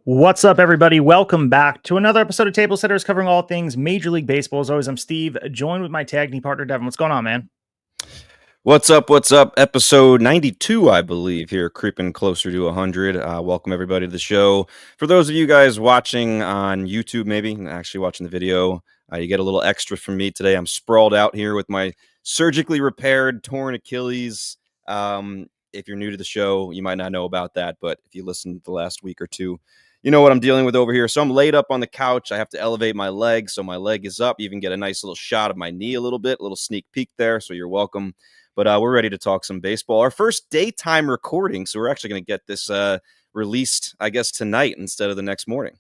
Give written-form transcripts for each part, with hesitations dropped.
What's up, everybody? Welcome back to another episode of Table Setters covering all things Major League Baseball. As always, I'm Steve, joined with my tag team partner, Devin. What's going on, man? What's up? What's up? Episode 92, I believe, here, creeping closer to 100. Welcome, everybody, to the show. For those of you guys watching on YouTube, maybe, actually watching the video, you get a little extra from me today. I'm sprawled out here with my surgically repaired, torn Achilles. If you're new to the show, you might not know about that, but if you listened the last week or two, you know what I'm dealing with over here. So I'm laid up on the couch. I have to elevate my leg, so my leg is up. You even get a nice little shot of my knee a little bit, a little sneak peek there, so you're welcome. But we're ready to talk some baseball. Our first daytime recording, so we're actually going to get this released, I guess, tonight instead of the next morning.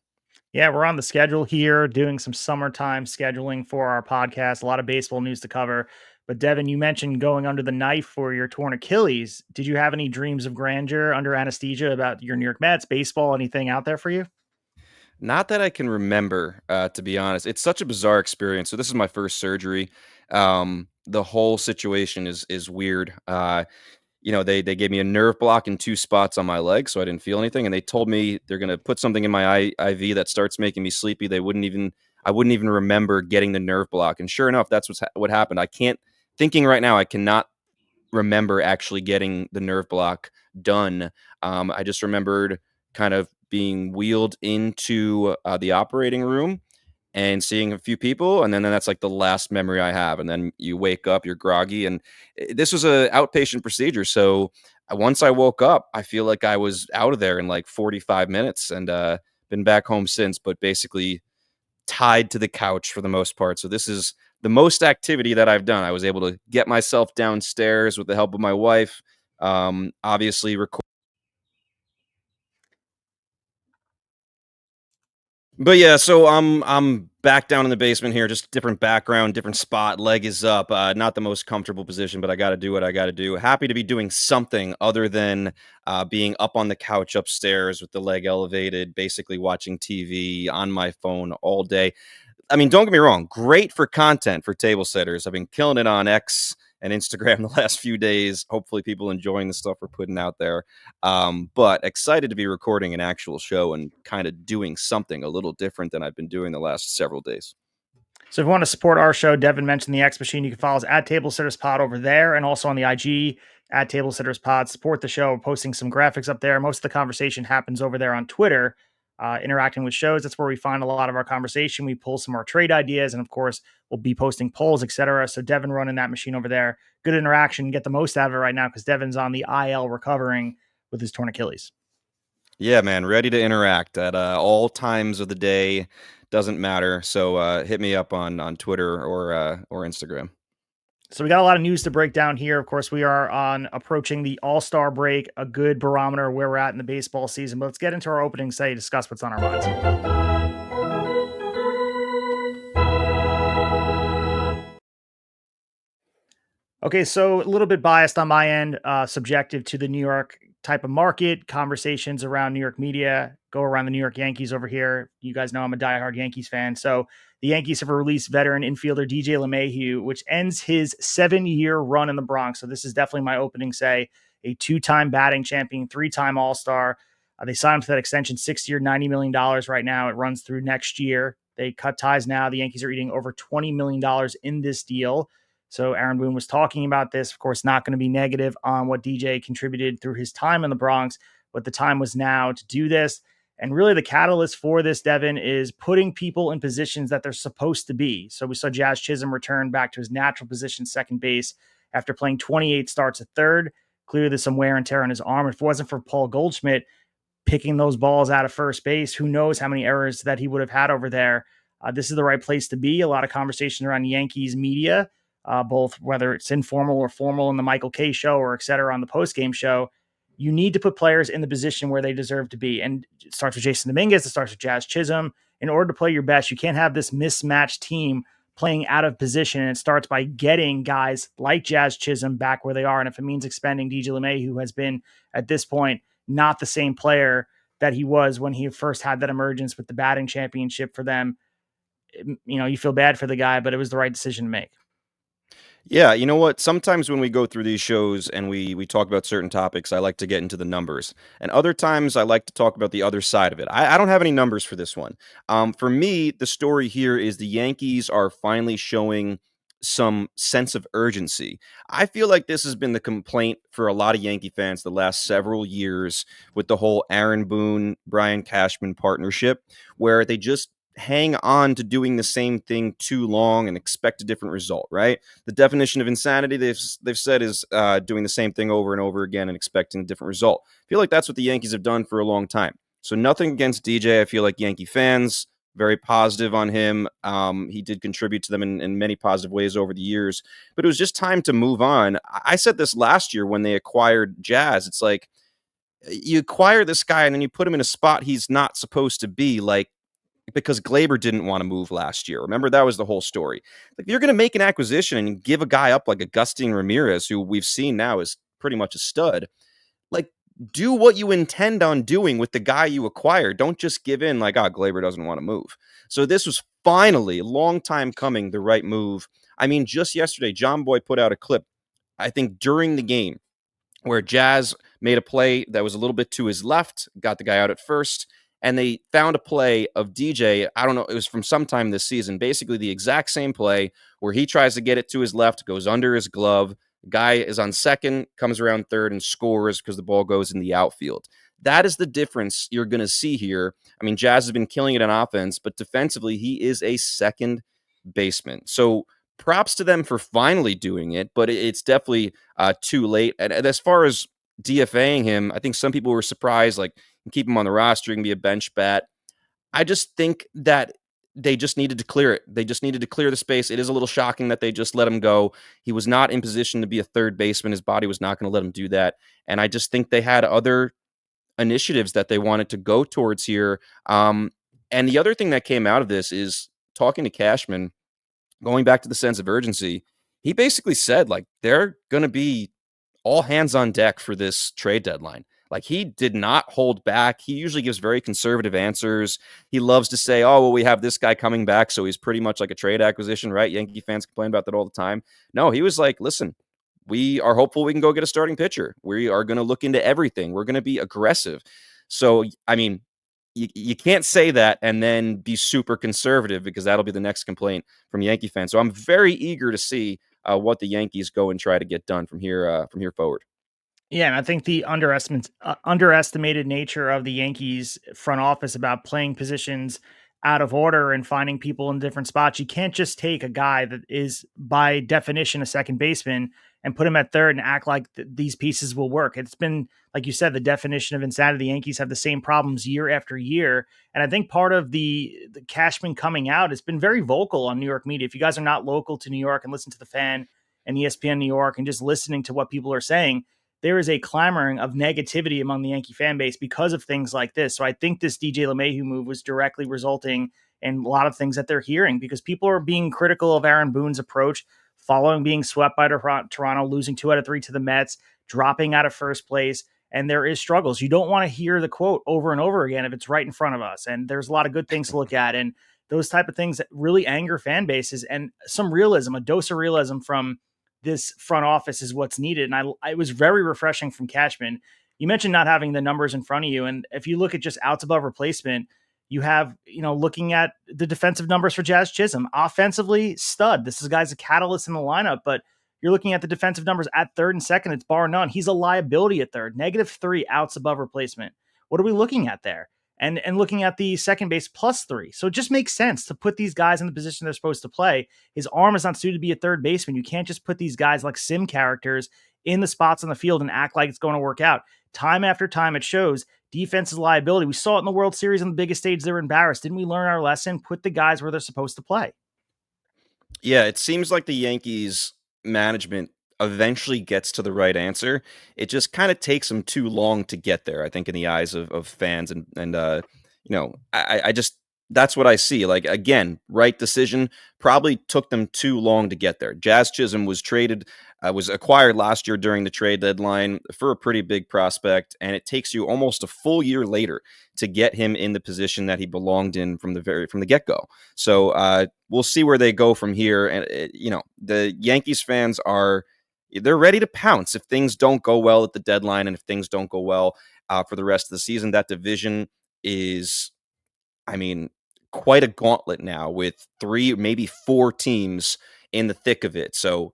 Yeah, we're on the schedule here doing some summertime scheduling for our podcast. A lot of baseball news to cover. But Devin, you mentioned going under the knife for your torn Achilles. Did you have any dreams of grandeur under anesthesia about your New York Mets, baseball, anything out there for you? Not that I can remember, to be honest. It's such a bizarre experience. So this is my first surgery. The whole situation is weird. They gave me a nerve block in two spots on my leg, so I didn't feel anything. And they told me they're gonna put something in my IV that starts making me sleepy. I wouldn't even remember getting the nerve block. And sure enough, that's what happened. Thinking right now, I cannot remember actually getting the nerve block done. I just remembered kind of being wheeled into the operating room and seeing a few people, and then that's like the last memory I have. And then you wake up, you're groggy, and this was a outpatient procedure. So once I woke up, I feel like I was out of there in like 45 minutes, and been back home since. But basically tied to the couch for the most part. So this is the most activity that I've done. I was able to get myself downstairs with the help of my wife. Obviously, but yeah, so I'm back down in the basement here, just different background, different spot. Leg is up, not the most comfortable position, but I got to do what I got to do. Happy to be doing something other than being up on the couch upstairs with the leg elevated, basically watching TV on my phone all day. I mean, don't get me wrong, great for content for table setters. I've been killing it on X and Instagram the last few days. Hopefully, people enjoying the stuff we're putting out there. But excited to be recording an actual show and kind of doing something a little different than I've been doing the last several days. So if you want to support our show, Devin mentioned the X Machine. You can follow us at Table Sitters Pod over there and also on the IG at Table Sitters Pod. Support the show. We're posting some graphics up there. Most of the conversation happens over there on Twitter, interacting with shows. That's where we find a lot of our conversation. We pull some of our trade ideas, and of course, we'll be posting polls, etc. So Devin running that machine over there. Good interaction. Get the most out of it right now because Devin's on the IL recovering with his torn Achilles. Yeah, man, ready to interact at all times of the day. Doesn't matter. So hit me up on Twitter or Instagram. So we got a lot of news to break down here. Of course, we are on approaching the All-Star break, a good barometer of where we're at in the baseball season. But let's get into our opening say, discuss what's on our minds. Okay, so a little bit biased on my end, subjective to the New York type of market, conversations around New York media, go around the New York Yankees over here. You guys know I'm a diehard Yankees fan. So the Yankees have released veteran infielder DJ LeMahieu, which ends his 7-year run in the Bronx. So this is definitely my opening say, a two-time batting champion, three-time All-Star. They signed him to that extension, 6 year, $90 million right now. It runs through next year. They cut ties now. The Yankees are eating over $20 million in this deal. So Aaron Boone was talking about this, of course, not going to be negative on what DJ contributed through his time in the Bronx, but the time was now to do this. And really the catalyst for this, Devin, is putting people in positions that they're supposed to be. So we saw Jazz Chisholm return back to his natural position, second base, after playing 28 starts at third. Clearly there's some wear and tear on his arm. If it wasn't for Paul Goldschmidt picking those balls out of first base, who knows how many errors that he would have had over there. This is the right place to be. A lot of conversation around Yankees media, both whether it's informal or formal in the Michael K show or et cetera on the post-game show. You need to put players in the position where they deserve to be. And it starts with Jason Dominguez. It starts with Jazz Chisholm. In order to play your best, you can't have this mismatched team playing out of position. And it starts by getting guys like Jazz Chisholm back where they are. And if it means expending DJ LeMahieu, who has been at this point not the same player that he was when he first had that emergence with the batting championship for them, you feel bad for the guy, but it was the right decision to make. Yeah, you know what? Sometimes when we go through these shows and we talk about certain topics, I like to get into the numbers. And other times I like to talk about the other side of it. I don't have any numbers for this one. For me, the story here is the Yankees are finally showing some sense of urgency. I feel like this has been the complaint for a lot of Yankee fans the last several years with the whole Aaron Boone, Brian Cashman partnership, where they just hang on to doing the same thing too long and expect a different result, right? The definition of insanity they've said is doing the same thing over and over again and expecting a different result. I feel like that's what the Yankees have done for a long time. So nothing against DJ. I feel like Yankee fans very positive on him. He did contribute to them in many positive ways over the years, but it was just time to move on. I said this last year when they acquired Jazz. It's like you acquire this guy and then you put him in a spot he's not supposed to be. Like because Glaber didn't want to move last year. Remember, that was the whole story. Like, if you're going to make an acquisition and give a guy up like Agustin Ramirez, who we've seen now is pretty much a stud, like, do what you intend on doing with the guy you acquired. Don't just give in like, Glaber doesn't want to move. So this was finally a long time coming, the right move. I mean, just yesterday, John Boy put out a clip, I think during the game, where Jazz made a play that was a little bit to his left, got the guy out at first, and they found a play of DJ. I don't know, it was from sometime this season, basically the exact same play where he tries to get it to his left, goes under his glove. Guy is on second, comes around third, and scores because the ball goes in the outfield. That is the difference you're going to see here. I mean, Jazz has been killing it on offense, but defensively, he is a second baseman. So props to them for finally doing it, but it's definitely too late. And as far as DFAing him, I think some people were surprised, like, keep him on the roster, he can be a bench bat. I just think that they just needed to clear it. They just needed to clear the space. It is a little shocking that they just let him go. He was not in position to be a third baseman. His body was not going to let him do that. And I just think they had other initiatives that they wanted to go towards here. And the other thing that came out of this is talking to Cashman, going back to the sense of urgency, he basically said, like, they're going to be all hands on deck for this trade deadline. Like, he did not hold back. He usually gives very conservative answers. He loves to say, "Oh, well, we have this guy coming back, so he's pretty much like a trade acquisition," right? Yankee fans complain about that all the time. No, he was like, "Listen, we are hopeful we can go get a starting pitcher. We are going to look into everything. We're going to be aggressive." So, I mean, you can't say that and then be super conservative because that'll be the next complaint from Yankee fans. So I'm very eager to see what the Yankees go and try to get done from here forward. Yeah, and I think the underestimated nature of the Yankees front office about playing positions out of order and finding people in different spots. You can't just take a guy that is by definition a second baseman and put him at third and act like these pieces will work. It's been, like you said, the definition of insanity. The Yankees have the same problems year after year, and I think part of the Cashman coming out has been very vocal on New York media. If you guys are not local to New York and listen to the Fan and ESPN New York and just listening to what people are saying, there is a clamoring of negativity among the Yankee fan base because of things like this. So I think this DJ LeMahieu move was directly resulting in a lot of things that they're hearing because people are being critical of Aaron Boone's approach following being swept by Toronto, losing 2 out of 3 to the Mets, dropping out of first place. And there is struggles. You don't want to hear the quote over and over again if it's right in front of us. And there's a lot of good things to look at. And those type of things that really anger fan bases and some realism, a dose of realism from this front office is what's needed. And I was very refreshing from Cashman. You mentioned not having the numbers in front of you. And if you look at just outs above replacement, you have, looking at the defensive numbers for Jazz Chisholm, offensively, stud. This is guy's a catalyst in the lineup, but you're looking at the defensive numbers at third and second. It's bar none. He's a liability at third, -3 outs above replacement. What are we looking at there? And looking at the second base +3. So it just makes sense to put these guys in the position they're supposed to play. His arm is not suited to be a third baseman. You can't just put these guys like sim characters in the spots on the field and act like it's going to work out. Time after time, it shows defense is liability. We saw it in the World Series on the biggest stage. They were embarrassed. Didn't we learn our lesson? Put the guys where they're supposed to play. Yeah, it seems like the Yankees management eventually gets to the right answer. It just kind of takes them too long to get there, I think, in the eyes of fans and I just That's what I see. Like, again, right decision. Probably took them too long to get there. Jazz Chisholm was acquired last year during the trade deadline for a pretty big prospect, and it takes you almost a full year later to get him in the position that he belonged in from the get go. So we'll see where they go from here. And the Yankees fans they're ready to pounce if things don't go well at the deadline, and if things don't go well for the rest of the season. That division is, I mean, quite a gauntlet now with 3, maybe 4 teams in the thick of it. So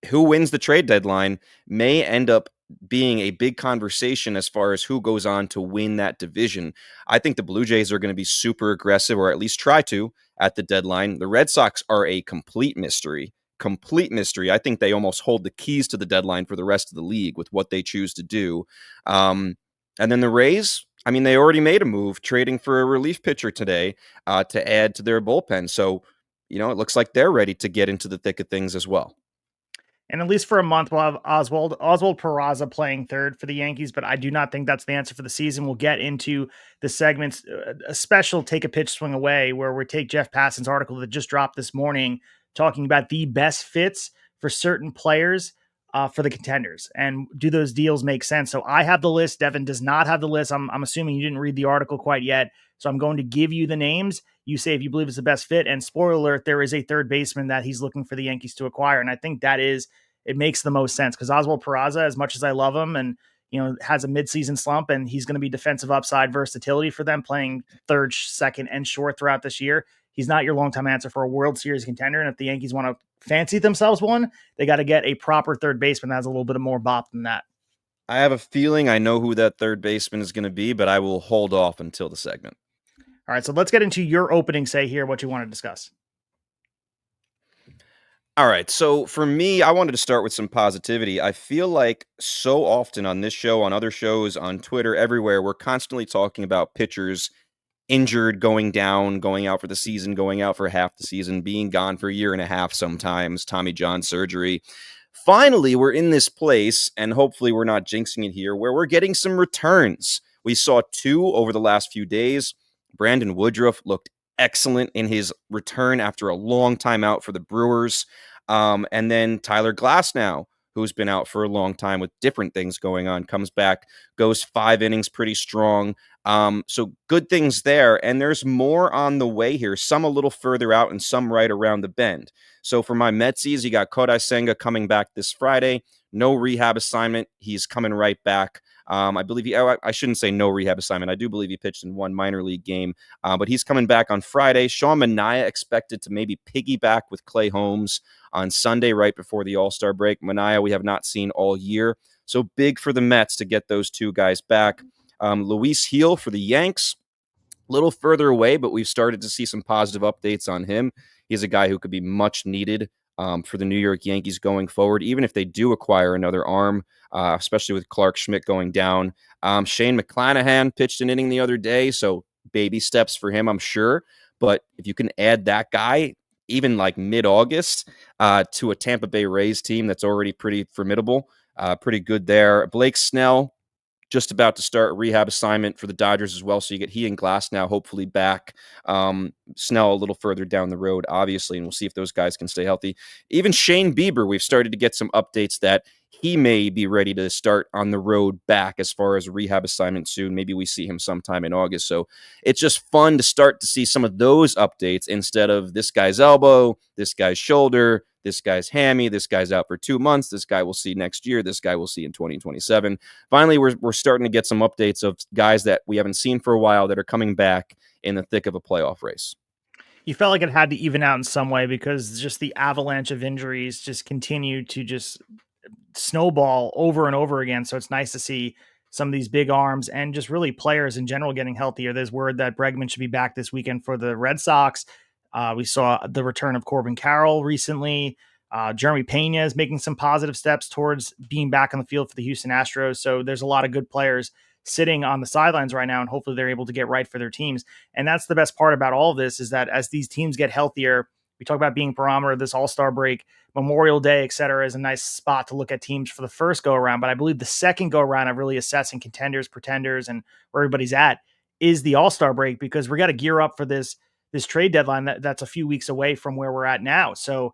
who wins the trade deadline may end up being a big conversation as far as who goes on to win that division. I think the Blue Jays are going to be super aggressive, or at least try to, at the deadline. The Red Sox are a complete mystery. Complete mystery. I think they almost hold the keys to the deadline for the rest of the league with what they choose to do. And then the Rays, I mean, they already made a move trading for a relief pitcher today to add to their bullpen. So, it looks like they're ready to get into the thick of things as well. And at least for a month, we'll have Oswald Peraza playing third for the Yankees, but I do not think that's the answer for the season. We'll get into the segments, a special take a pitch swing away, where we take Jeff Passan's article that just dropped this morning, talking about the best fits for certain players for the contenders, and do those deals make sense? So I have the list. Devin does not have the list. I'm assuming you didn't read the article quite yet. So I'm going to give you the names. You say if you believe it's the best fit. And spoiler alert, there is a third baseman that he's looking for the Yankees to acquire. And I think it makes the most sense, because Oswald Peraza, as much as I love him, and has a midseason slump, and he's going to be defensive upside versatility for them, playing third, second, and short throughout this year. He's not your long-time answer for a World Series contender. And if the Yankees want to fancy themselves one, they got to get a proper third baseman that has a little bit of more bop than that. I have a feeling I know who that third baseman is going to be, but I will hold off until the segment. All right, so let's get into your opening say here, what you want to discuss. All right. So for me, I wanted to start with some positivity. I feel like so often on this show, on other shows, on Twitter, everywhere, we're constantly talking about pitchers injured, going down, going out for the season, going out for half the season, being gone for a year and a half sometimes, Tommy John surgery. Finally, we're in this place, and hopefully we're not jinxing it here, where we're getting some returns. We saw 2 over the last few days. Brandon Woodruff looked excellent in his return after a long time out for the Brewers. And then Tyler Glasnow, who's been out for a long time with different things going on, comes back, goes 5 innings pretty strong. So good things there. And there's more on the way here, some a little further out and some right around the bend. So for my Metsies, you got Kodai Senga coming back this Friday. No rehab assignment. He's coming right back. I believe I shouldn't say no rehab assignment. I do believe he pitched in 1 minor league game, but he's coming back on Friday. Sean Manaea expected to maybe piggyback with Clay Holmes on Sunday right before the All-Star break. Manaea we have not seen all year. So big for the Mets to get those 2 guys back. Luis Heel for the Yanks, a little further away, but we've started to see some positive updates on him. He's a guy who could be much needed for the New York Yankees going forward, even if they do acquire another arm, especially with Clark Schmidt going down. Shane McClanahan pitched an inning the other day, so baby steps for him, I'm sure. But if you can add that guy, even like mid-August, to a Tampa Bay Rays team that's already pretty formidable, pretty good there. Blake Snell, just about to start a rehab assignment for the Dodgers as well. So you get he and Glasnow hopefully back. Snell a little further down the road, obviously, and we'll see if those guys can stay healthy. Even Shane Bieber, we've started to get some updates that he may be ready to start on the road back as far as a rehab assignment soon. Maybe we see him sometime in August. So it's just fun to start to see some of those updates instead of this guy's elbow, this guy's shoulder, this guy's hammy, this guy's out for 2 months, this guy we'll see next year, this guy we'll see in 2027. Finally, we're starting to get some updates of guys that we haven't seen for a while that are coming back in the thick of a playoff race. You felt like it had to even out in some way, because just the avalanche of injuries just continued to just snowball over and over again. So it's nice to see some of these big arms and just really players in general getting healthier. There's word that Bregman should be back this weekend for the Red Sox. We saw the return of Corbin Carroll recently. Jeremy Pena is making some positive steps towards being back on the field for the Houston Astros. So there's a lot of good players sitting on the sidelines right now, and hopefully they're able to get right for their teams. And that's the best part about all of this, is that as these teams get healthier, we talk about being barometer, this All-Star break, Memorial Day, et cetera, is a nice spot to look at teams for the first go around. But I believe the second go around of really assessing contenders, pretenders, and where everybody's at is the All-Star break, because we got to gear up for this this trade deadline that's a few weeks away from where we're at now. So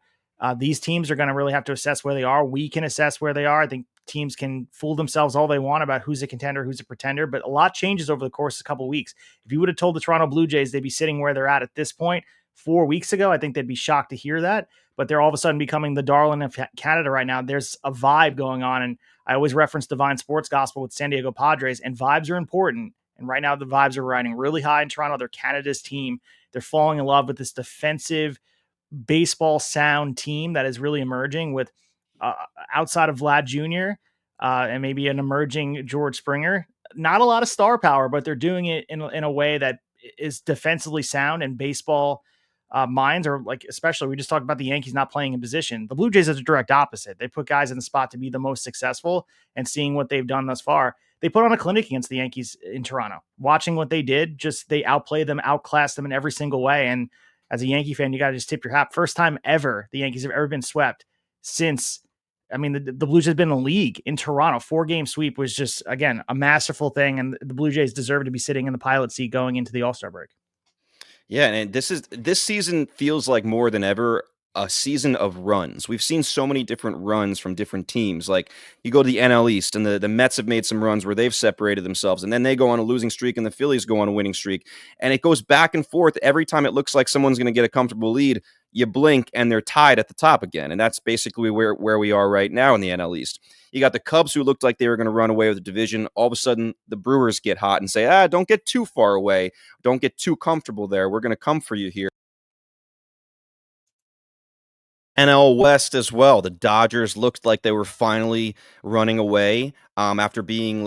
these teams are going to really have to assess where they are. We can assess where they are. I think teams can fool themselves all they want about who's a contender, who's a pretender, but a lot changes over the course of a couple of weeks. If you would have told the Toronto Blue Jays they'd be sitting where they're at this point 4 weeks ago, I think they'd be shocked to hear that. But they're all of a sudden becoming the darling of Canada right now. There's a vibe going on. And I always reference Divine Sports Gospel with San Diego Padres, and vibes are important. And right now, the vibes are riding really high in Toronto. They're Canada's team. They're falling in love with this defensive, baseball sound team that is really emerging with uh, outside of Vlad Jr. And maybe an emerging George Springer. Not a lot of star power, but they're doing it in a way that is defensively sound, and baseball minds are like, especially we just talked about the Yankees not playing in position. The Blue Jays is a direct opposite. They put guys in the spot to be the most successful, and seeing what they've done thus far, they put on a clinic against the Yankees in Toronto. Watching what they did, just they outplayed them, outclassed them in every single way. And as a Yankee fan, you got to just tip your hat. First time ever the Yankees have ever been swept since. I mean, the Blue Jays have been in the league in Toronto. 4-game sweep was just, again, a masterful thing. And the Blue Jays deserve to be sitting in the pilot seat going into the All-Star break. Yeah, and this season feels like more than ever a season of runs. We've seen so many different runs from different teams. Like you go to the NL East, and the Mets have made some runs where they've separated themselves, and then they go on a losing streak, and the Phillies go on a winning streak, and it goes back and forth every time. It looks like someone's going to get a comfortable lead. You blink, and they're tied at the top again, and that's basically where we are right now in the NL East. You got the Cubs, who looked like they were going to run away with the division. All of a sudden, the Brewers get hot and say, don't get too far away. Don't get too comfortable there. We're going to come for you here. NL West as well. The Dodgers looked like they were finally running away after being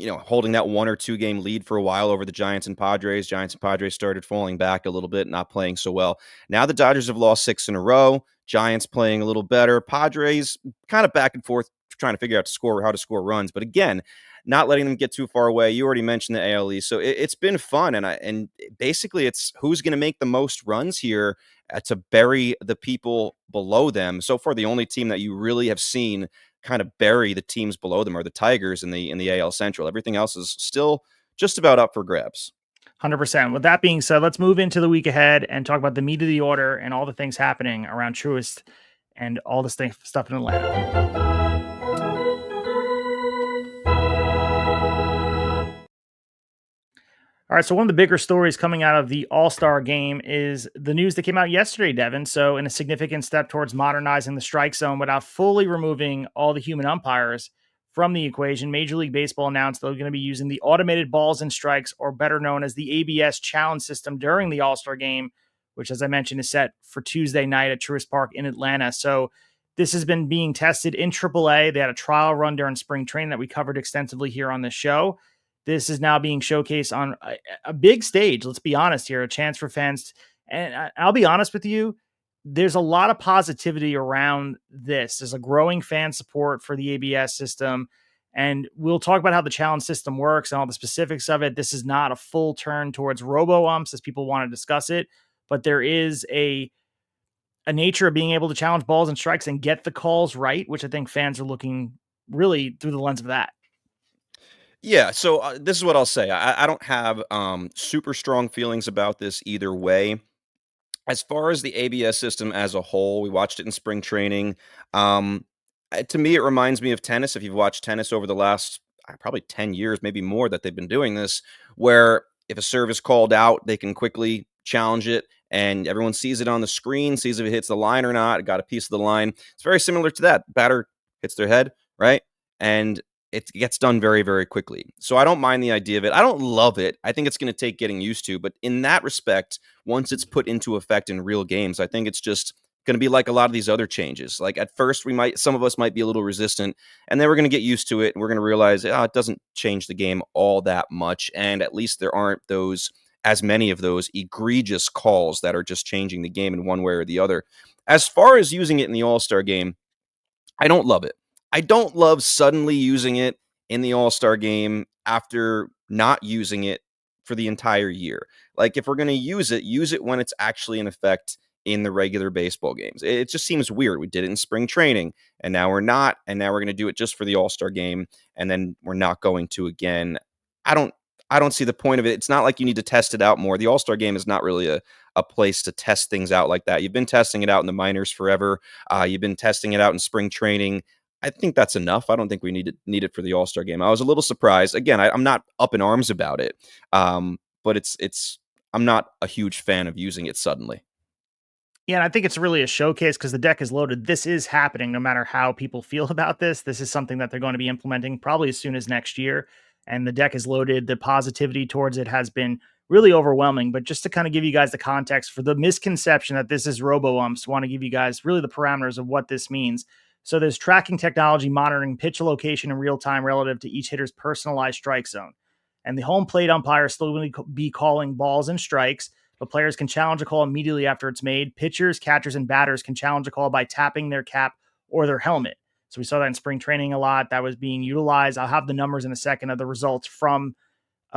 holding that 1 or 2 game lead for a while over the Giants and Padres. Giants and Padres started falling back a little bit, not playing so well. Now the Dodgers have lost 6 in a row. Giants playing a little better. Padres kind of back and forth trying to figure out how to score runs. But again, not letting them get too far away. You already mentioned the AL East, so it's been fun. And basically it's who's going to make the most runs here to bury the people below them. So far, the only team that you really have seen kind of bury the teams below them are the Tigers in the AL Central. Everything else is still just about up for grabs. 100%. With that being said, let's move into the week ahead and talk about the meat of the order and all the things happening around Truist and all this stuff in Atlanta. All right, so one of the bigger stories coming out of the All-Star game is the news that came out yesterday, Devin. So in a significant step towards modernizing the strike zone without fully removing all the human umpires from the equation, Major League Baseball announced they're going to be using the automated balls and strikes, or better known as the ABS challenge system, during the All-Star game, which, as I mentioned, is set for Tuesday night at Truist Park in Atlanta. So this has been being tested in AAA. They had a trial run during spring training that we covered extensively here on this show. This is now being showcased on a big stage. Let's be honest here, a chance for fans. And I'll be honest with you, there's a lot of positivity around this. There's a growing fan support for the ABS system. And we'll talk about how the challenge system works and all the specifics of it. This is not a full turn towards robo umps as people want to discuss it, but there is a nature of being able to challenge balls and strikes and get the calls right, which I think fans are looking really through the lens of that. Yeah, so this is what I'll say. I don't have super strong feelings about this either way. As far as the ABS system as a whole, we watched it in spring training. To me, it reminds me of tennis. If you've watched tennis over the last probably 10 years, maybe more, that they've been doing this, where if a serve is called out, they can quickly challenge it, and everyone sees it on the screen, sees if it hits the line or not. It got a piece of the line. It's very similar to that. Batter hits their head, right? And it gets done very, very quickly. So I don't mind the idea of it. I don't love it. I think it's going to take getting used to. But in that respect, once it's put into effect in real games, I think it's just going to be like a lot of these other changes. Like at first, some of us might be a little resistant, and then we're going to get used to it, and we're going to realize, it doesn't change the game all that much. And at least there aren't as many of those egregious calls that are just changing the game in one way or the other. As far as using it in the All-Star game, I don't love it. I don't love suddenly using it in the All-Star game after not using it for the entire year. Like, if we're going to use it when it's actually in effect in the regular baseball games. It just seems weird. We did it in spring training, and now we're not, and now we're going to do it just for the All-Star game, and then we're not going to again. I don't see the point of it. It's not like you need to test it out more. The All-Star game is not really a place to test things out like that. You've been testing it out in the minors forever. You've been testing it out in spring training. I think that's enough. I don't think we need it for the All-Star game. I was a little surprised. Again, I'm not up in arms about it, but it's I'm not a huge fan of using it suddenly. Yeah, and I think it's really a showcase because the deck is loaded. This is happening no matter how people feel about this. This is something that they're going to be implementing probably as soon as next year. And the deck is loaded. The positivity towards it has been really overwhelming. But just to kind of give you guys the context for the misconception that this is robo umps, want to give you guys really the parameters of what this means. So there's tracking technology monitoring pitch location in real time relative to each hitter's personalized strike zone. And the home plate umpire still will be calling balls and strikes, but players can challenge a call immediately after it's made. Pitchers, catchers, and batters can challenge a call by tapping their cap or their helmet. So we saw that in spring training a lot. That was being utilized. I'll have the numbers in a second of the results from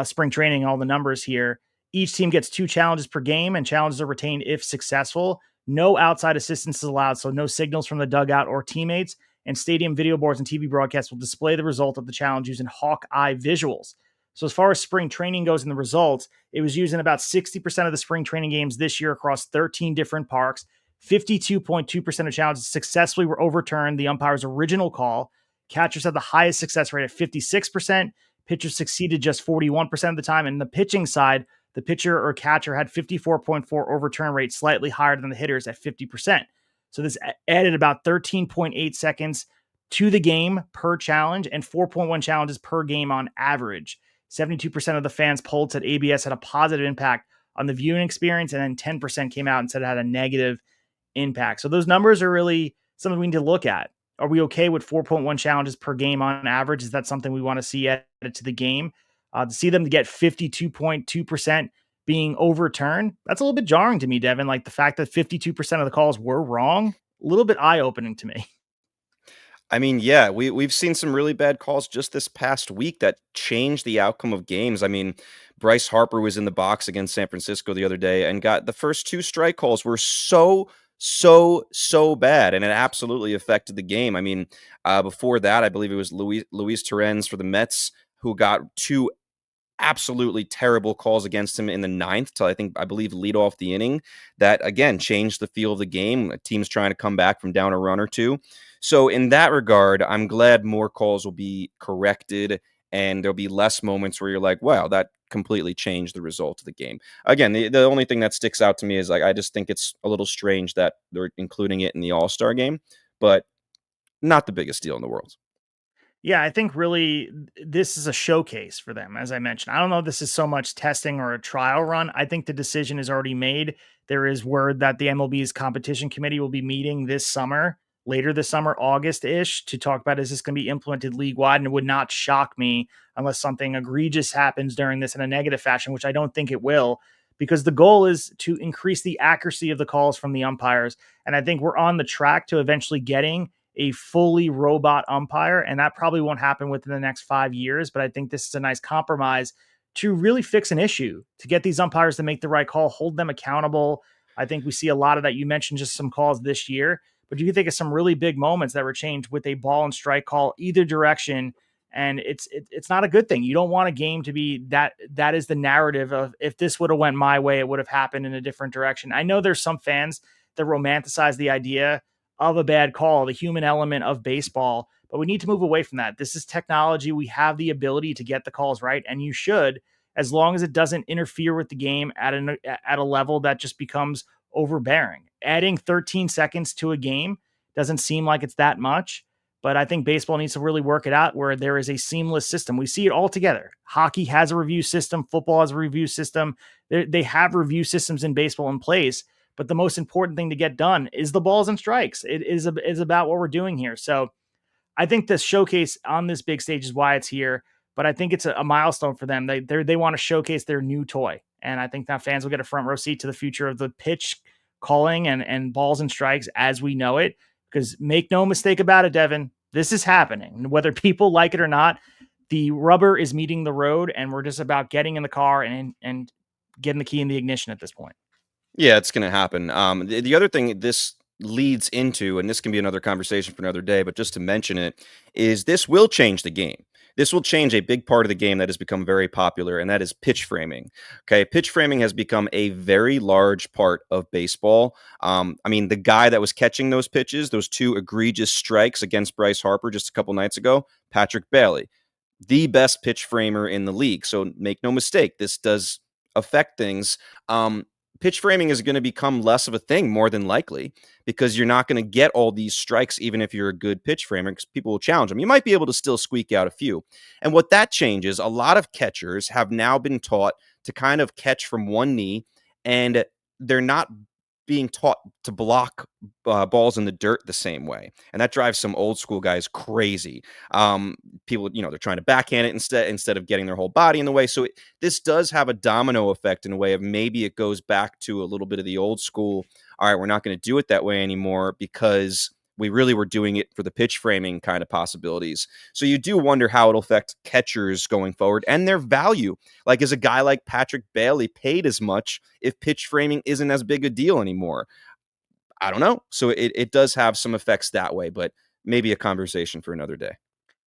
spring training, all the numbers here. Each team gets 2 challenges per game, and challenges are retained if successful. No outside assistance is allowed, so no signals from the dugout or teammates. And stadium video boards and TV broadcasts will display the result of the challenge using hawk eye visuals. So as far as spring training goes in the results, it was used in about 60% of the spring training games this year across 13 different parks. 52.2% of challenges successfully were overturned the umpire's original call. Catchers had the highest success rate at 56%. Pitchers succeeded just 41% of the time. And the pitching side, the pitcher or catcher had 54.4 overturn rate, slightly higher than the hitters at 50%. So this added about 13.8 seconds to the game per challenge and 4.1 challenges per game on average. 72% of the fans polled said ABS had a positive impact on the viewing experience, and then 10% came out and said it had a negative impact. So those numbers are really something we need to look at. Are we okay with 4.1 challenges per game on average? Is that something we want to see added to the game? To see them to get 52.2% being overturned, that's a little bit jarring to me, Devin. Like the fact that 52% of the calls were wrong, a little bit eye opening to me. I mean, yeah, we've seen some really bad calls just this past week that changed the outcome of games. I mean, Bryce Harper was in the box against San Francisco the other day and got the first 2 strike calls were so bad, and it absolutely affected the game. I mean, before that, I believe it was Luis Torrens for the Mets who got 2 absolutely terrible calls against him in the ninth to I believe lead off the inning. That again changed the feel of the game. A team's trying to come back from down a run or two. So in that regard, I'm glad more calls will be corrected and there'll be less moments where you're like, wow, that completely changed the result of the game. Again, the only thing that sticks out to me is like I just think it's a little strange that they're including it in the All-Star game, but not the biggest deal in the world. Yeah, I think really this is a showcase for them, as I mentioned. I don't know if this is so much testing or a trial run. I think the decision is already made. There is word that the MLB's competition committee will be meeting this summer, later this summer, August ish, to talk about is this going to be implemented league wide. And it would not shock me unless something egregious happens during this in a negative fashion, which I don't think it will, because the goal is to increase the accuracy of the calls from the umpires. And I think we're on the track to eventually getting a fully robot umpire, and that probably won't happen within the next 5 years. But I think this is a nice compromise to really fix an issue, to get these umpires to make the right call, hold them accountable. I think we see a lot of that. You mentioned just some calls this year, but you can think of some really big moments that were changed with a ball and strike call either direction. And it's not a good thing. You don't want a game to be that. That is the narrative of if this would have went my way, it would have happened in a different direction. I know there's some fans that romanticize the idea of a bad call, the human element of baseball. But we need to move away from that. This is technology. We have the ability to get the calls right, and you should, as long as it doesn't interfere with the game at a level that just becomes overbearing. Adding 13 seconds to a game doesn't seem like it's that much, but I think baseball needs to really work it out where there is a seamless system. We see it all together. Hockey has a review system, football has a review system. They have review systems in baseball in place, but the most important thing to get done is the balls and strikes. It is about what we're doing here. So I think this showcase on this big stage is why it's here. But I think it's a milestone for them. They want to showcase their new toy, and I think that fans will get a front row seat to the future of the pitch calling and balls and strikes as we know it. Because make no mistake about it, Devin, this is happening. Whether people like it or not, the rubber is meeting the road, and we're just about getting in the car and getting the key in the ignition at this point. Yeah, it's gonna happen. The other thing this leads into, and this can be another conversation for another day, but just to mention it, is this will change the game. This will change a big part of the game that has become very popular, and that is pitch framing. Okay, pitch framing has become a very large part of baseball. I mean, the guy that was catching those pitches, those two egregious strikes against Bryce Harper just a couple nights ago, Patrick Bailey, the best pitch framer in the league. So make no mistake, this does affect things. Um, Pitch framing is going to become less of a thing more than likely because you're not going to get all these strikes even if you're a good pitch framer because people will challenge them. You might be able to still squeak out a few. And what that changes, a lot of catchers have now been taught to kind of catch from one knee, and they're not being taught to block balls in the dirt the same way. And that drives some old school guys crazy. People, they're trying to backhand it instead of getting their whole body in the way. So this does have a domino effect in a way of maybe it goes back to a little bit of the old school. All right, we're not going to do it that way anymore because we really were doing it for the pitch framing kind of possibilities. So you do wonder how it'll affect catchers going forward and their value. Like, is a guy like Patrick Bailey paid as much if pitch framing isn't as big a deal anymore? I don't know. So it does have some effects that way, but maybe a conversation for another day.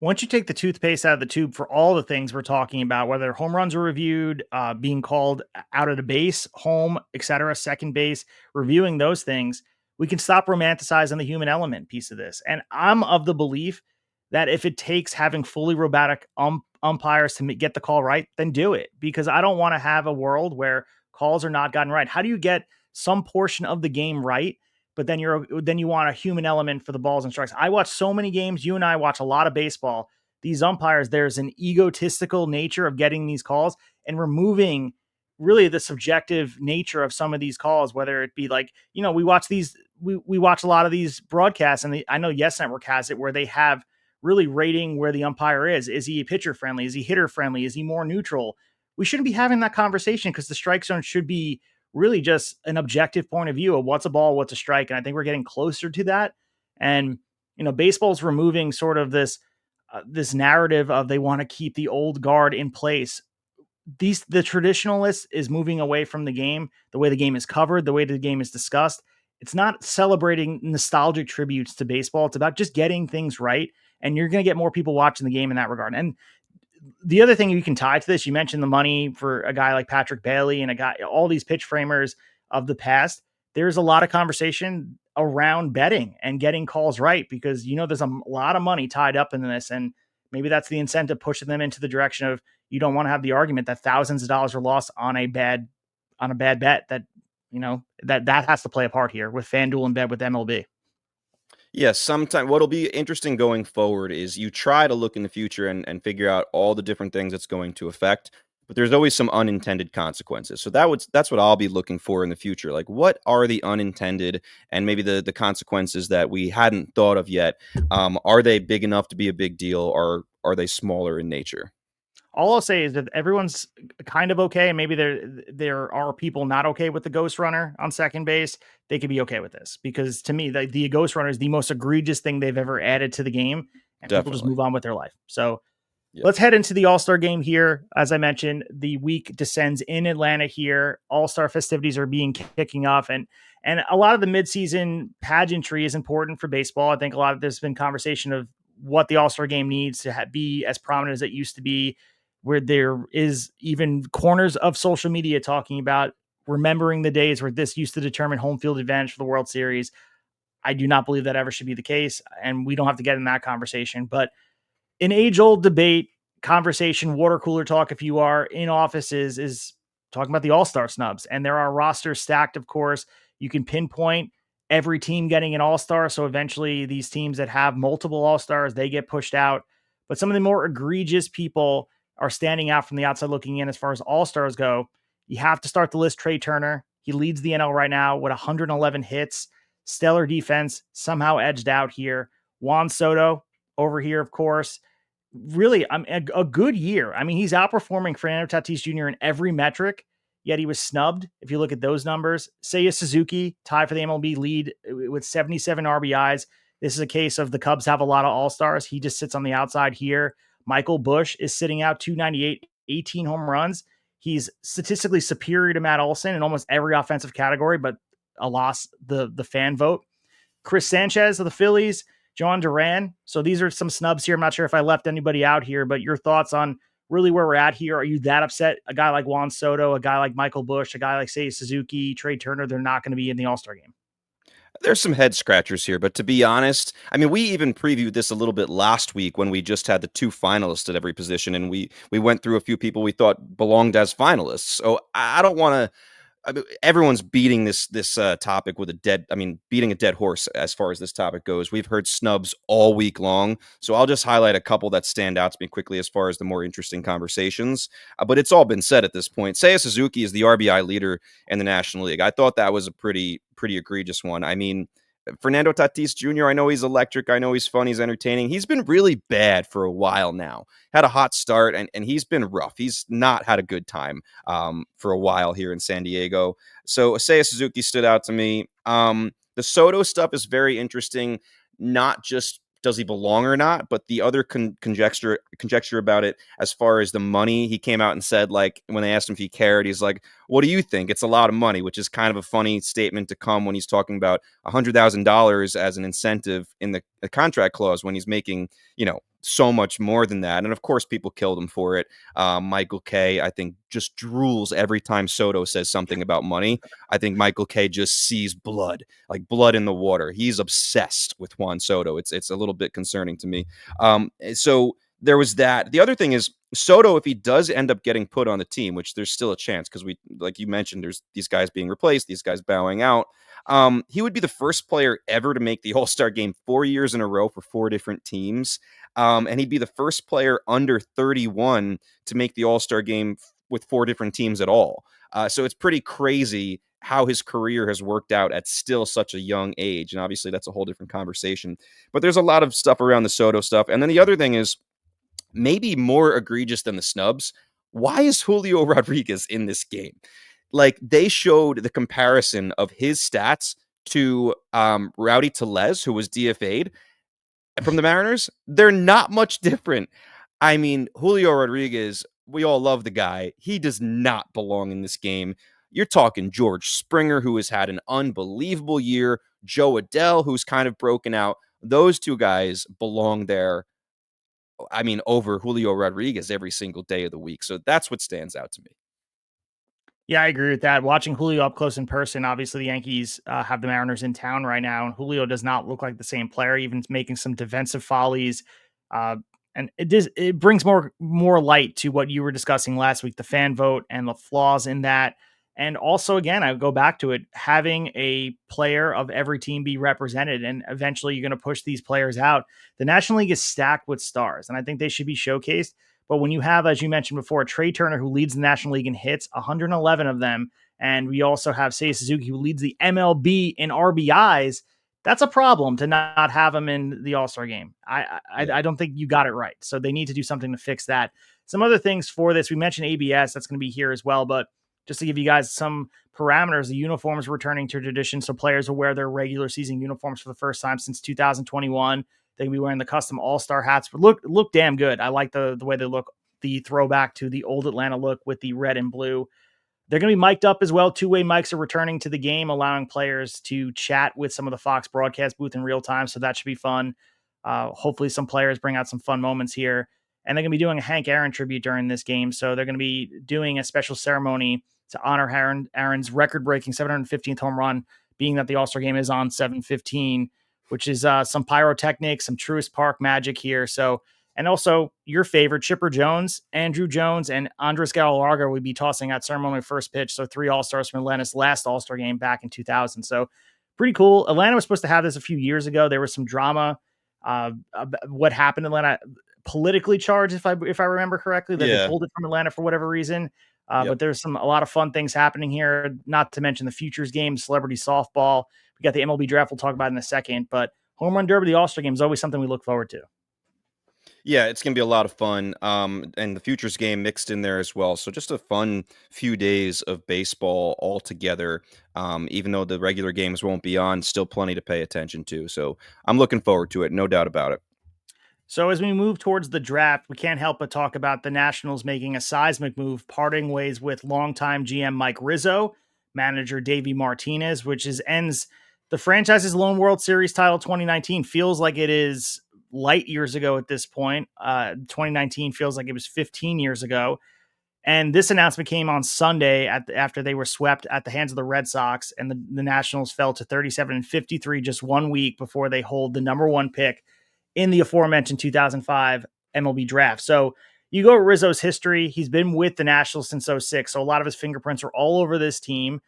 Once you take the toothpaste out of the tube for all the things we're talking about, whether home runs are reviewed, being called out of the base, home, etc., second base, reviewing those things, we can stop romanticizing the human element piece of this. And I'm of the belief that if it takes having fully robotic umpires to get the call right, then do it. Because I don't want to have a world where calls are not gotten right. How do you get some portion of the game right, but then you want a human element for the balls and strikes? I watch so many games. You and I watch a lot of baseball. These umpires, there's an egotistical nature of getting these calls and removing really the subjective nature of some of these calls, whether it be like, we watch we watch a lot of these broadcasts, and I know Yes Network has it where they have really rating where the umpire is. Is he pitcher friendly? Is he hitter friendly? Is he more neutral? We shouldn't be having that conversation because the strike zone should be really just an objective point of view of what's a ball, what's a strike. And I think we're getting closer to that. And, baseball's removing sort of this narrative of they want to keep the old guard in place. The traditionalist is moving away from the game, the way the game is covered, the way the game is discussed. It's not celebrating nostalgic tributes to baseball. It's about just getting things right. And you're going to get more people watching the game in that regard. And the other thing you can tie to this, you mentioned the money for a guy like Patrick Bailey and all these pitch framers of the past. There's a lot of conversation around betting and getting calls right because there's a lot of money tied up in this, and maybe that's the incentive pushing them into the direction of you don't want to have the argument that thousands of dollars are lost on a bad bet. That that has to play a part here with FanDuel in bed with MLB. Yes, sometime what'll be interesting going forward is you try to look in the future and figure out all the different things it's going to affect, but there's always some unintended consequences. So that's what I'll be looking for in the future. Like, what are the unintended and maybe the consequences that we hadn't thought of yet? Are they big enough to be a big deal, or are they smaller in nature? All I'll say is that everyone's kind of okay. Maybe there are people not okay with the ghost runner on second base. They could be okay with this because to me, the ghost runner is the most egregious thing they've ever added to the game, and people just Definitely. move on with their life. So Yeah. let's head into the All-Star game here. As I mentioned, the week descends in Atlanta here. All-Star festivities are kicking off, and a lot of the midseason pageantry is important for baseball. I think there's been conversation of what the All-Star game needs to be as prominent as it used to be, where there is even corners of social media talking about remembering the days where this used to determine home field advantage for the World Series. I do not believe that ever should be the case, and we don't have to get in that conversation, but an age old debate, conversation, water cooler talk, if you are in offices, is talking about the All-Star snubs. And there are rosters stacked, of course. You can pinpoint every team getting an All-Star. So eventually these teams that have multiple All-Stars, they get pushed out. But some of the more egregious people are standing out from the outside looking in as far as All-Stars go. You have to start the list. Trey Turner. He leads the NL right now with 111 hits. Stellar defense, somehow edged out here. Juan Soto over here, of course, really a good year. I mean, he's outperforming Fernando Tatis Jr. in every metric, yet he was snubbed. If you look at those numbers, Seiya Suzuki tied for the MLB lead with 77 RBIs. This is a case of the Cubs have a lot of all-stars. He just sits on the outside here. Michael Busch is sitting out 298, 18 home runs. He's statistically superior to Matt Olson in almost every offensive category, but alas, the fan vote. Chris Sanchez of the Phillies, John Duran. So these are some snubs here. I'm not sure if I left anybody out here, but your thoughts on really where we're at here. Are you that upset? A guy like Juan Soto, a guy like Michael Busch, a guy like Seiya Suzuki, Trey Turner, they're not going to be in the All-Star game. There's some head scratchers here, but to be honest, I mean, we even previewed this a little bit last week when we just had the two finalists at every position, and we went through a few people we thought belonged as finalists. So I don't want to. I mean, everyone's beating this topic with a dead. I mean, beating a dead horse as far as this topic goes. We've heard snubs all week long, so I'll just highlight a couple that stand out to me quickly as far as the more interesting conversations. But it's all been said at this point. Seiya Suzuki is the RBI leader in the National League. I thought that was a pretty egregious one. I mean, Fernando Tatis Jr., I know he's electric. I know he's fun. He's entertaining. He's been really bad for a while now. Had a hot start, and he's been rough. He's not had a good time for a while here in San Diego. So Seiya Suzuki stood out to me. The Soto stuff is very interesting, not just does he belong or not, but the other conjecture about it as far as the money. He came out and said, like, when they asked him if he cared, he's like, what do you think? It's a lot of money, which is kind of a funny statement to come when he's talking about $100,000 as an incentive in the contract clause when he's making, so much more than that. And of course, people killed him for it. Michael K, I think, just drools every time Soto says something about money. I think Michael K just sees blood, like blood in the water. He's obsessed with Juan Soto. It's a little bit concerning to me. So there was that. The other thing is Soto, if he does end up getting put on the team, which there's still a chance because we, like you mentioned, there's these guys being replaced, these guys bowing out. He would be the first player ever to make the All-Star game 4 years in a row for 4 different teams. And he'd be the first player under 31 to make the All-Star game with 4 different teams at all. So it's pretty crazy how his career has worked out at still such a young age. And obviously that's a whole different conversation. But there's a lot of stuff around the Soto stuff. And then the other thing is maybe more egregious than the snubs. Why is Julio Rodriguez in this game? Like, they showed the comparison of his stats to Rowdy Tellez, who was DFA'd from the Mariners. They're not much different. I mean, Julio Rodriguez, we all love the guy. He does not belong in this game. You're talking George Springer, who has had an unbelievable year, Joe Adell, who's kind of broken out. Those two guys belong there. I mean, over Julio Rodriguez every single day of the week. So that's what stands out to me. Yeah, I agree with that. Watching Julio up close in person, obviously the Yankees have the Mariners in town right now, and Julio does not look like the same player, even making some defensive follies. Uh, and it brings more light to what you were discussing last week, the fan vote and the flaws in that. And also, again, I go back to it, having a player of every team be represented, and eventually you're going to push these players out. The National League is stacked with stars, and I think they should be showcased. But when you have, as you mentioned before, Trey Turner, who leads the National League in hits, 111 of them, and we also have Seiya Suzuki, who leads the MLB in RBIs, that's a problem to not have him in the All-Star game. Yeah. I don't think you got it right. So they need to do something to fix that. Some other things for this, we mentioned ABS, that's going to be here as well, but just to give you guys some parameters, the uniforms returning to tradition, so players will wear their regular season uniforms for the first time since 2021. They can be wearing the custom All-Star hats, but look damn good. I like the way they look, the throwback to the old Atlanta look with the red and blue. They're going to be mic'd up as well. Two-way mics are returning to the game, allowing players to chat with some of the Fox broadcast booth in real time. So that should be fun. Hopefully some players bring out some fun moments here. And they're going to be doing a Hank Aaron tribute during this game. So they're going to be doing a special ceremony to honor Aaron's record-breaking 715th home run, being that the All-Star game is on 7/15, which is some pyrotechnics, some Truist Park magic here. So, and also your favorite Chipper Jones, Andrew Jones, and Andres Galarraga would be tossing that ceremony first pitch. So 3 All-Stars from Atlanta's last All-Star game back in 2000. So pretty cool. Atlanta was supposed to have this a few years ago. There was some drama. What happened in Atlanta, politically charged, if I remember correctly, that they Yeah. pulled it from Atlanta for whatever reason. Yep. But there's a lot of fun things happening here, not to mention the futures game, celebrity softball. We got the MLB draft we'll talk about in a second, but Home Run Derby, the All-Star game is always something we look forward to. Yeah, it's gonna be a lot of fun. And the futures game mixed in there as well. So just a fun few days of baseball all together. Even though the regular games won't be on, still plenty to pay attention to. So I'm looking forward to it, no doubt about it. So as we move towards the draft, we can't help but talk about the Nationals making a seismic move, parting ways with longtime GM Mike Rizzo, manager Davey Martinez, which ends The franchise's lone World Series title 2019 feels like it is light years ago at this point. 2019 feels like it was 15 years ago. And this announcement came on Sunday after they were swept at the hands of the Red Sox, and the Nationals fell to 37-53 just 1 week before they hold the number one pick in the aforementioned 2005 MLB draft. So you go to Rizzo's history. He's been with the Nationals since '06, so a lot of his fingerprints are all over this team.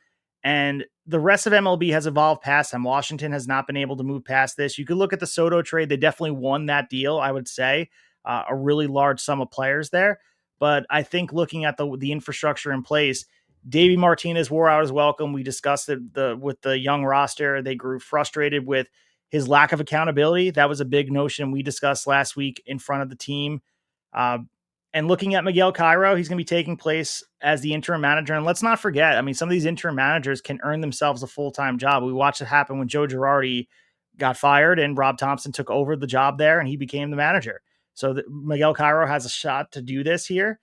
And the rest of MLB has evolved past him. Washington has not been able to move past this. You could look at the Soto trade. They definitely won that deal, I would say. A really large sum of players there. But I think looking at the infrastructure in place, Davey Martinez wore out his welcome. We discussed it with the young roster. They grew frustrated with his lack of accountability. That was a big notion we discussed last week in front of the team. Uh, and looking at Miguel Cairo, he's going to be taking place as the interim manager. And let's not forget, I mean, some of these interim managers can earn themselves a full-time job. We watched it happen when Joe Girardi got fired and Rob Thompson took over the job there and he became the manager. So Miguel Cairo has a shot to do this here.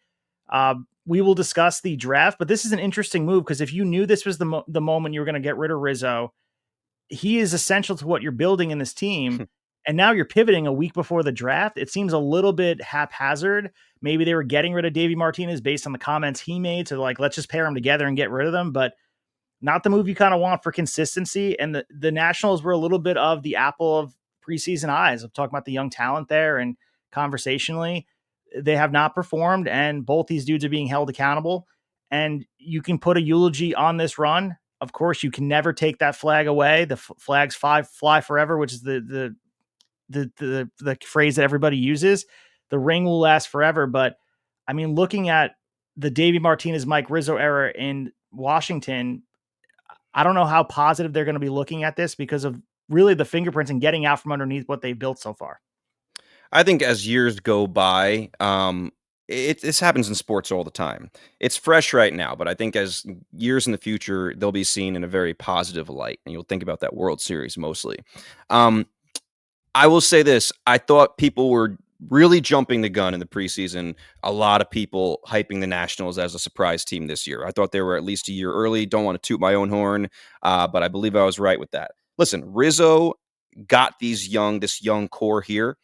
We will discuss the draft, but this is an interesting move because if you knew this was the moment you were going to get rid of Rizzo, he is essential to what you're building in this team. And now you're pivoting a week before the draft. It seems a little bit haphazard. Maybe they were getting rid of Davey Martinez based on the comments he made. So like, let's just pair them together and get rid of them. But not the move you kind of want for consistency. And the Nationals were a little bit of the apple of preseason eyes. I'm talking about the young talent there, and conversationally, they have not performed. And both these dudes are being held accountable. And you can put a eulogy on this run. Of course, you can never take that flag away. The flags fly forever, which is the phrase that everybody uses. The ring will last forever. But I mean, looking at the Davey Martinez, Mike Rizzo era in Washington, I don't know how positive they're going to be looking at this because of really the fingerprints and getting out from underneath what they've built so far. I think as years go by, this happens in sports all the time. It's fresh right now, but I think as years in the future, they'll be seen in a very positive light, and you'll think about that World Series mostly. Um, I will say this: I thought people were really jumping the gun in the preseason. A lot of people hyping the Nationals as a surprise team this year. I thought they were at least a year early. Don't want to toot my own horn, but I believe I was right with that. Listen, Rizzo got this young core here.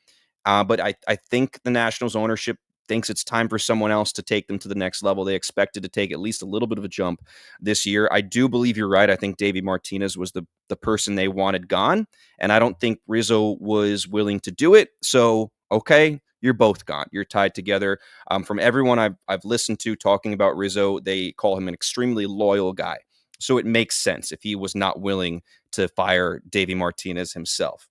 But I think the Nationals ownership thinks it's time for someone else to take them to the next level. They expected to take at least a little bit of a jump this year. I do believe you're right. I think Davey Martinez was the person they wanted gone, and I don't think Rizzo was willing to do it. So, okay, you're both gone. You're tied together. From everyone I've listened to talking about Rizzo, they call him an extremely loyal guy. So it makes sense if he was not willing to fire Davey Martinez himself.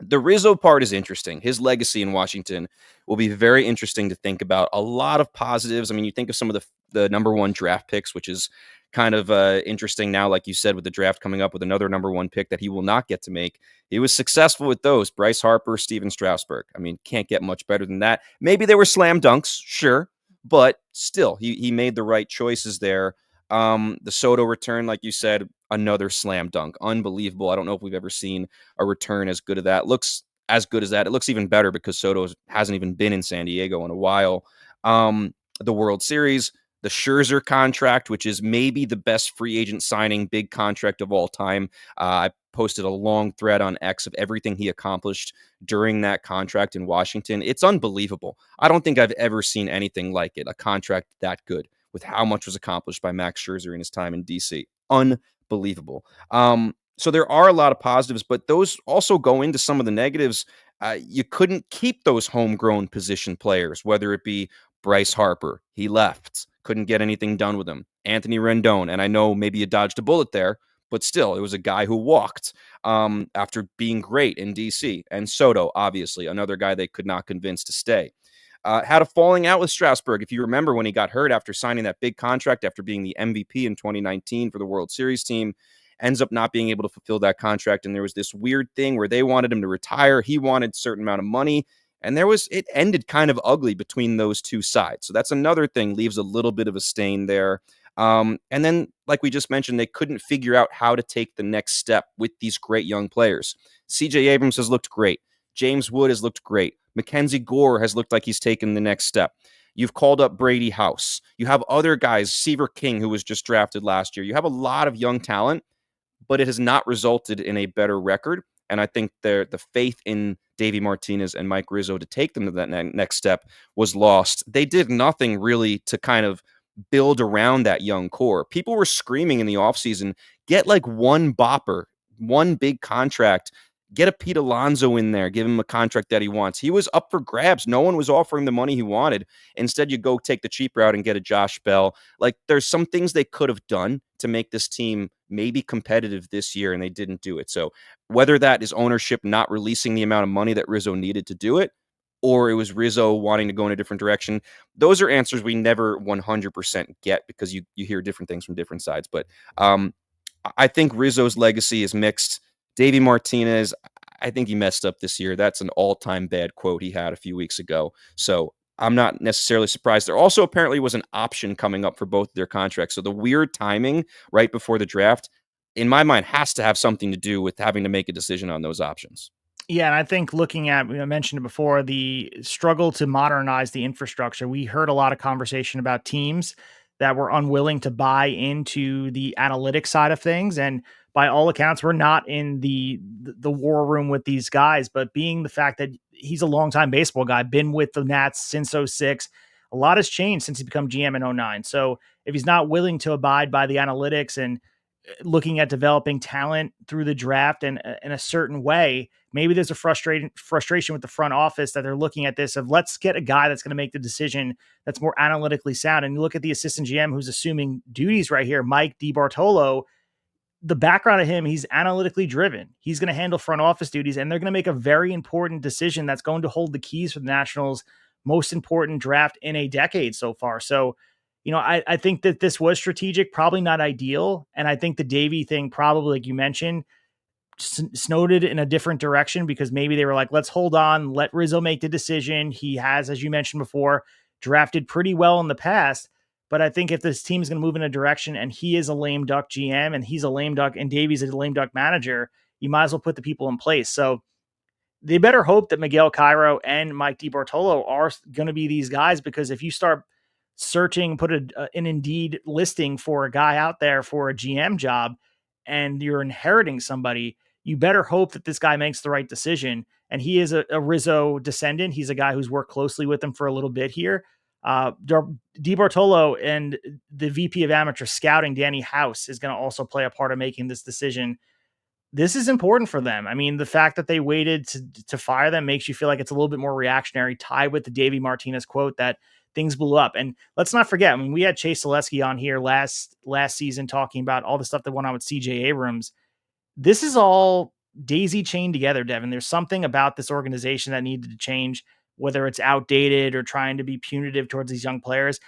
The Rizzo part is interesting. His legacy in Washington will be very interesting to think about. A lot of positives. I mean, you think of some of the number one draft picks, which is kind of interesting now, like you said, with the draft coming up with another number one pick that he will not get to make. He was successful with those. Bryce Harper, Steven Strasburg. I mean, can't get much better than that. Maybe they were slam dunks, sure, but still, he made the right choices there. The Soto return, like you said, another slam dunk. Unbelievable. I don't know if we've ever seen a return as good as that. Looks as good as that. It looks even better because Soto hasn't even been in San Diego in a while. The World Series, the Scherzer contract, which is maybe the best free agent signing, big contract of all time. I posted a long thread on X of everything he accomplished during that contract in Washington. It's unbelievable. I don't think I've ever seen anything like it, a contract that good with how much was accomplished by Max Scherzer in his time in DC. Unbelievable. So there are a lot of positives, but those also go into some of the negatives. You couldn't keep those homegrown position players, whether it be Bryce Harper. He left. Couldn't get anything done with him. Anthony Rendon, and I know maybe you dodged a bullet there, but still, it was a guy who walked after being great in DC. And Soto, obviously, another guy they could not convince to stay. Had a falling out with Strasburg. If you remember when he got hurt after signing that big contract after being the MVP in 2019 for the World Series team, ends up not being able to fulfill that contract. And there was this weird thing where they wanted him to retire. He wanted a certain amount of money. And it ended kind of ugly between those two sides. So that's another thing, leaves a little bit of a stain there. And then, like we just mentioned, they couldn't figure out how to take the next step with these great young players. CJ Abrams has looked great. James Wood has looked great. Mackenzie Gore has looked like he's taken the next step. You've called up Brady House. You have other guys, Seaver King, who was just drafted last year. You have a lot of young talent, but it has not resulted in a better record. And I think the faith in Davey Martinez and Mike Rizzo to take them to that next step was lost. They did nothing really to kind of build around that young core. People were screaming in the offseason, get like one bopper, one big contract, get a Pete Alonso in there, give him a contract that he wants. He was up for grabs. No one was offering the money he wanted. Instead, you go take the cheap route and get a Josh Bell. Like, there's some things they could have done to make this team maybe competitive this year, and they didn't do it. So whether that is ownership not releasing the amount of money that Rizzo needed to do it, or it was Rizzo wanting to go in a different direction, those are answers we never 100% get because you hear different things from different sides. But I think Rizzo's legacy is mixed. Davey Martinez, I think he messed up this year. That's an all-time bad quote he had a few weeks ago. So I'm not necessarily surprised. There also apparently was an option coming up for both of their contracts. So the weird timing right before the draft, in my mind, has to have something to do with having to make a decision on those options. Yeah, and I think looking at, I mentioned it before, the struggle to modernize the infrastructure. We heard a lot of conversation about teams that were unwilling to buy into the analytics side of things, and by all accounts, we're not in the war room with these guys. But being the fact that he's a longtime baseball guy, been with the Nats since '06, a lot has changed since he became GM in '09. So if he's not willing to abide by the analytics and looking at developing talent through the draft and in a certain way, maybe there's a frustration with the front office that they're looking at this of let's get a guy that's going to make the decision that's more analytically sound. And you look at the assistant GM who's assuming duties right here, Mike DiBartolo. The background of him, he's analytically driven. He's going to handle front office duties, and they're going to make a very important decision that's going to hold the keys for the Nationals' most important draft in a decade so far. So, I think that this was strategic, probably not ideal. And I think the Davey thing, probably, like you mentioned, snowed it in a different direction because maybe they were like, let's hold on, let Rizzo make the decision. He has, as you mentioned before, drafted pretty well in the past. But I think if this team is going to move in a direction and he is a lame duck GM and he's a lame duck and Davey's a lame duck manager, you might as well put the people in place. So they better hope that Miguel Cairo and Mike DiBartolo are going to be these guys, because if you start searching, put an Indeed listing for a guy out there for a GM job and you're inheriting somebody, you better hope that this guy makes the right decision. And he is a Rizzo descendant. He's a guy who's worked closely with him for a little bit here. DiBartolo and the VP of amateur scouting, Danny House, is going to also play a part of making this decision. This is important for them. I mean, the fact that they waited to fire them makes you feel like it's a little bit more reactionary, tied with the Davey Martinez quote that things blew up. And let's not forget, I mean, we had Chase Selesky on here last season talking about all the stuff that went on with CJ Abrams. This is all daisy chained together, Devin. There's something about this organization that needed to change, whether it's outdated or trying to be punitive towards these young players.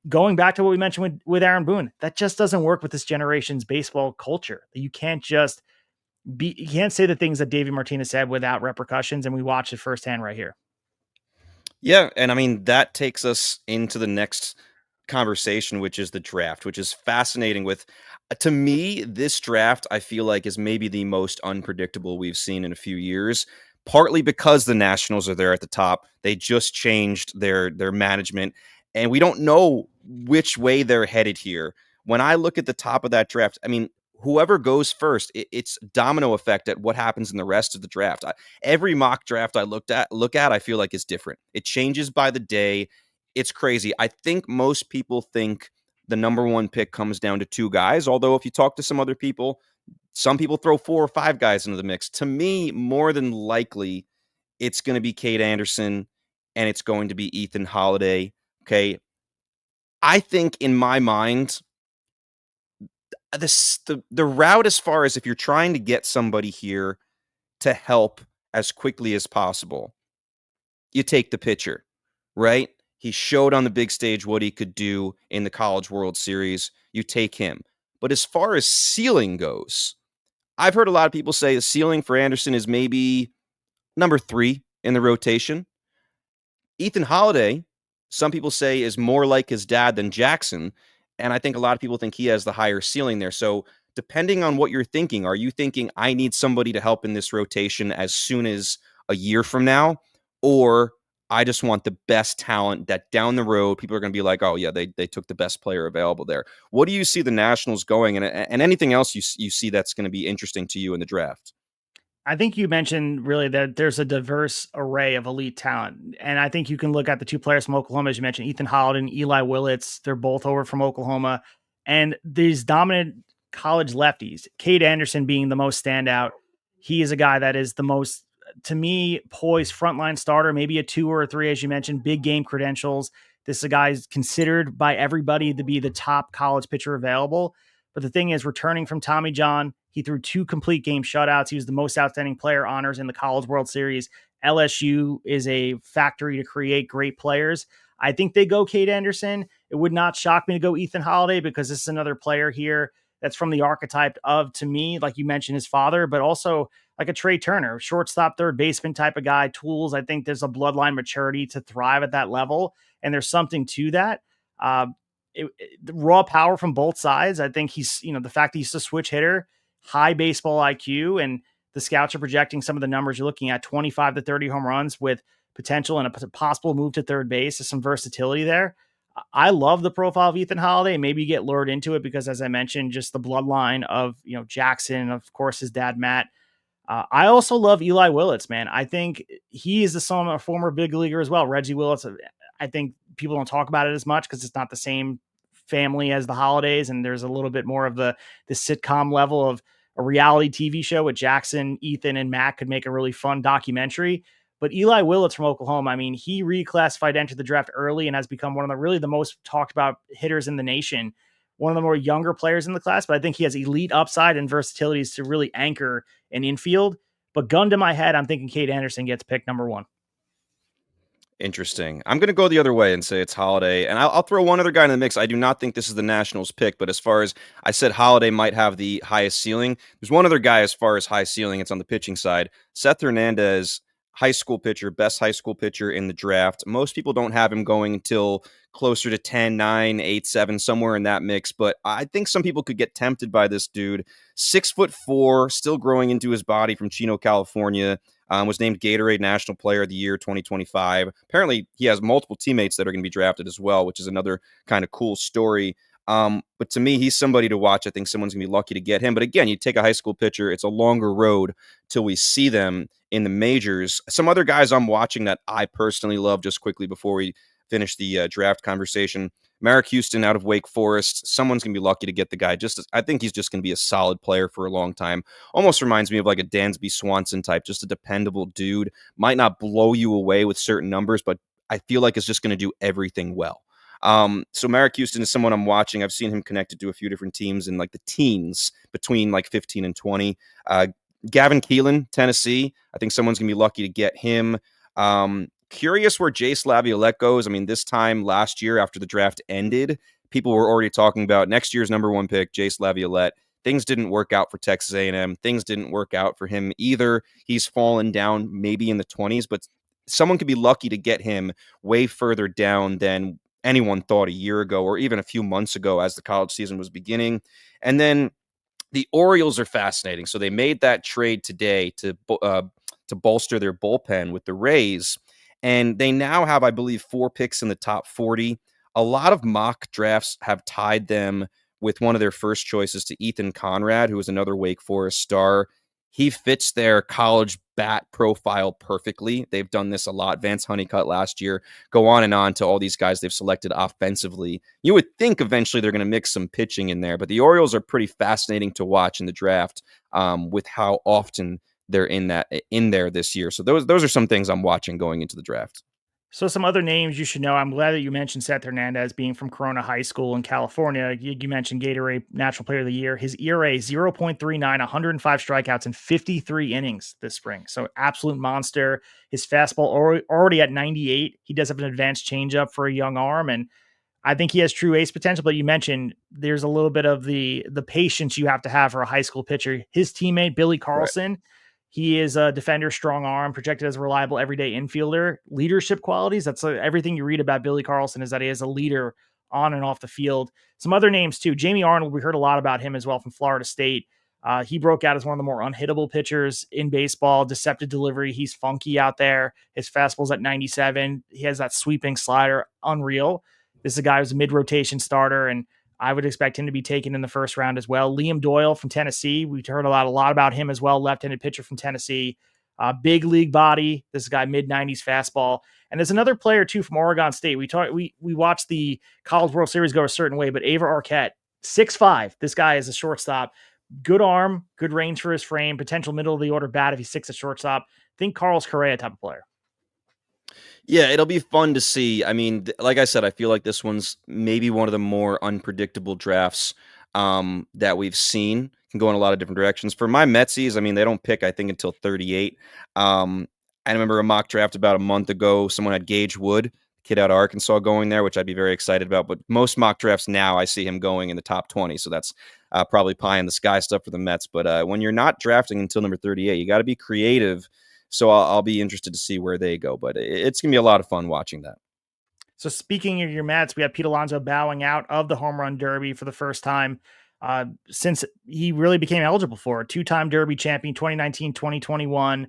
Going back to what we mentioned with Aaron Boone, that just doesn't work with this generation's baseball culture. You can't just you can't say the things that Davey Martinez said without repercussions, and we watched it firsthand right here. Yeah, and I mean, that takes us into the next conversation, which is the draft, which is fascinating. With To me, this draft, I feel like, is maybe the most unpredictable we've seen in a few years, partly because the Nationals are there at the top. They just changed their management, and we don't know which way they're headed here. When I look at the top of that draft, I mean, whoever goes first, it's domino effect at what happens in the rest of the draft. Every mock draft I look at, I feel like is different. It changes by the day. It's crazy. I think most people think the number one pick comes down to two guys. Although if you talk to some other people, some people throw four or five guys into the mix. To me, more than likely, it's going to be Cade Anderson and it's going to be Ethan Holiday. Okay. I think in my mind, the route, as far as if you're trying to get somebody here to help as quickly as possible, you take the pitcher, right? He showed on the big stage what he could do in the College World Series. You take him. But as far as ceiling goes, I've heard a lot of people say the ceiling for Anderson is maybe number 3 in the rotation. Ethan Holiday, some people say, is more like his dad than Jackson. And I think a lot of people think he has the higher ceiling there. So depending on what you're thinking, are you thinking I need somebody to help in this rotation as soon as a year from now? Or I just want the best talent that down the road people are going to be like, oh yeah, they took the best player available there. What do you see the Nationals going, and anything else you see that's going to be interesting to you in the draft? I think you mentioned really that there's a diverse array of elite talent. And I think you can look at the two players from Oklahoma, as you mentioned, Ethan Holiday and Eli Willits. They're both over from Oklahoma. And these dominant college lefties, Cade Anderson being the most standout. He is a guy that is the most, to me, poised frontline starter, maybe a 2 or 3, as you mentioned, big game credentials. This is a guy who's considered by everybody to be the top college pitcher available. But the thing is, returning from Tommy John, he threw 2 complete game shutouts. He was the most outstanding player honors in the College World Series. LSU is a factory to create great players. I think they go Cade Anderson. It would not shock me to go Ethan Holiday because this is another player here that's from the archetype of, to me, like you mentioned, his father, but also like a Trey Turner, shortstop, third baseman type of guy, tools. I think there's a bloodline maturity to thrive at that level. And there's something to that. Uh, the raw power from both sides. I think he's, the fact that he's a switch hitter, high baseball IQ, and the scouts are projecting some of the numbers you're looking at 25 to 30 home runs with potential and a possible move to third base. There's some versatility there. I love the profile of Ethan Holiday. Maybe you get lured into it because, as I mentioned, just the bloodline of, Jackson, and of course, his dad, Matt. I also love Eli Willits, man. I think he is the son of a former big leaguer as well. Reggie Willits. I think people don't talk about it as much because it's not the same family as the Holidays, and there's a little bit more of the sitcom level of a reality TV show with Jackson, Ethan, and Matt could make a really fun documentary. But Eli Willits from Oklahoma, I mean, he reclassified into the draft early and has become one of the most talked about hitters in the nation. One of the more younger players in the class, but I think he has elite upside and versatilities to really anchor an infield. But gun to my head, I'm thinking Cade Anderson gets picked number 1. Interesting. I'm going to go the other way and say it's Holiday, and I'll throw one other guy in the mix. I do not think this is the Nationals pick, but as far as I said, Holiday might have the highest ceiling. There's one other guy as far as high ceiling. It's on the pitching side. Seth Hernandez, high school pitcher, best high school pitcher in the draft. Most people don't have him going until closer to 10, 9, 8, 7, somewhere in that mix, but I think some people could get tempted by this dude. 6'4", still growing into his body from Chino, California. Was named Gatorade National Player of the Year 2025. Apparently, he has multiple teammates that are going to be drafted as well, which is another kind of cool story. But to me, he's somebody to watch. I think someone's going to be lucky to get him. But again, you take a high school pitcher, it's a longer road till we see them in the majors. Some other guys I'm watching that I personally love, just quickly before we finish the draft conversation. Merrick Houston out of Wake Forest. Someone's going to be lucky to get the guy. I think he's just going to be a solid player for a long time. Almost reminds me of like a Dansby Swanson type, just a dependable dude. Might not blow you away with certain numbers, but I feel like it's just going to do everything well. So Merrick Houston is someone I'm watching. I've seen him connected to a few different teams in like the teens between like 15 and 20. Gavin Keelan, Tennessee. I think someone's going to be lucky to get him. Curious where Jace Laviolette goes. I mean, this time last year after the draft ended, people were already talking about next year's number 1 pick, Jace Laviolette. Things didn't work out for Texas A&M. Things didn't work out for him either. He's fallen down maybe in the 20s, but someone could be lucky to get him way further down than anyone thought a year ago or even a few months ago as the college season was beginning. And then the Orioles are fascinating. So they made that trade today to bolster their bullpen with the Rays. And they now have, I believe, 4 picks in the top 40. A lot of mock drafts have tied them with one of their first choices to Ethan Conrad, who is another Wake Forest star. He fits their college bat profile perfectly. They've done this a lot. Vance Honeycutt last year. Go on and on to all these guys they've selected offensively. You would think eventually they're going to mix some pitching in there, but the Orioles are pretty fascinating to watch in the draft with how often they're in there this year. So those are some things I'm watching going into the draft. So some other names you should know. I'm glad that you mentioned Seth Hernandez being from Corona High School in California. You mentioned Gatorade National Player of the Year. His ERA 0.39, 105 strikeouts in 53 innings this spring. So absolute monster. His fastball already at 98. He does have an advanced changeup for a young arm, and I think he has true ace potential, but you mentioned there's a little bit of the patience you have to have for a high school pitcher. His teammate, Billy Right. Carlson, he is a defender, strong arm, projected as a reliable everyday infielder. Leadership qualities, that's everything you read about Billy Carlson is that he is a leader on and off the field. Some other names too. Jamie Arnold, we heard a lot about him as well from Florida State. He broke out as one of the more unhittable pitchers in baseball. Deceptive delivery. He's funky out there. His fastball's at 97. He has that sweeping slider. Unreal. This is a guy who's a mid rotation starter, and I would expect him to be taken in the first round as well. Liam Doyle from Tennessee. We've heard a lot about him as well. Left-handed pitcher from Tennessee. Big league body. This guy mid 90s fastball. And there's another player too from Oregon State. We watched the College World Series go a certain way, but Ava Arquette, 6'5". This guy is a shortstop. Good arm, good range for his frame, potential middle of the order bat if he's six at shortstop. Think Carlos Correa type of player. Yeah, it'll be fun to see. I mean, like I said, I feel like this one's maybe one of the more unpredictable drafts that we've seen. Can go in a lot of different directions. For my Metsies, I mean, they don't pick, I think, until 38. Um, I remember a mock draft about a month ago. Someone had Gage Wood, kid out of Arkansas, going there, which I'd be very excited about. But most mock drafts now, I see him going in the top 20. So that's probably pie in the sky stuff for the Mets. But when you're not drafting until number 38, you got to be creative. So I'll be interested to see where they go, but it's going to be a lot of fun watching that. So speaking of your Mets, we have Pete Alonso bowing out of the home run derby for the first time since he really became eligible for it. Two-time derby champion, 2019, 2021,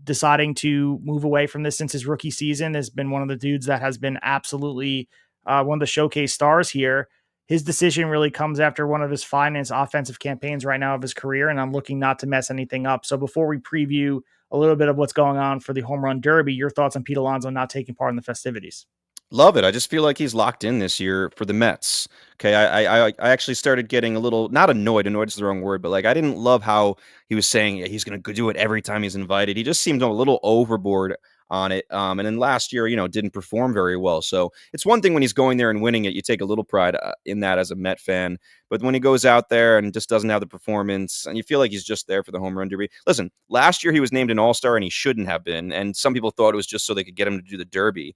deciding to move away from this since his rookie season. Has been one of the dudes that has been absolutely one of the showcase stars here. His decision really comes after one of his finest offensive campaigns right now of his career, and I'm looking not to mess anything up. So before we preview a little bit of what's going on for the home run derby, your thoughts on Pete Alonso not taking part in the festivities? Love it. I just feel like he's locked in this year for the Mets. Okay, I actually started getting a little not annoyed. Annoyed is the wrong word, but like I didn't love how he was saying he's going to do it every time he's invited. He just seemed a little overboard on it. And then last year, didn't perform very well. So it's one thing when he's going there and winning it. You take a little pride in that as a Met fan. But when he goes out there and just doesn't have the performance, and you feel like he's just there for the home run derby. Listen, last year he was named an All-Star and he shouldn't have been. And some people thought it was just so they could get him to do the derby.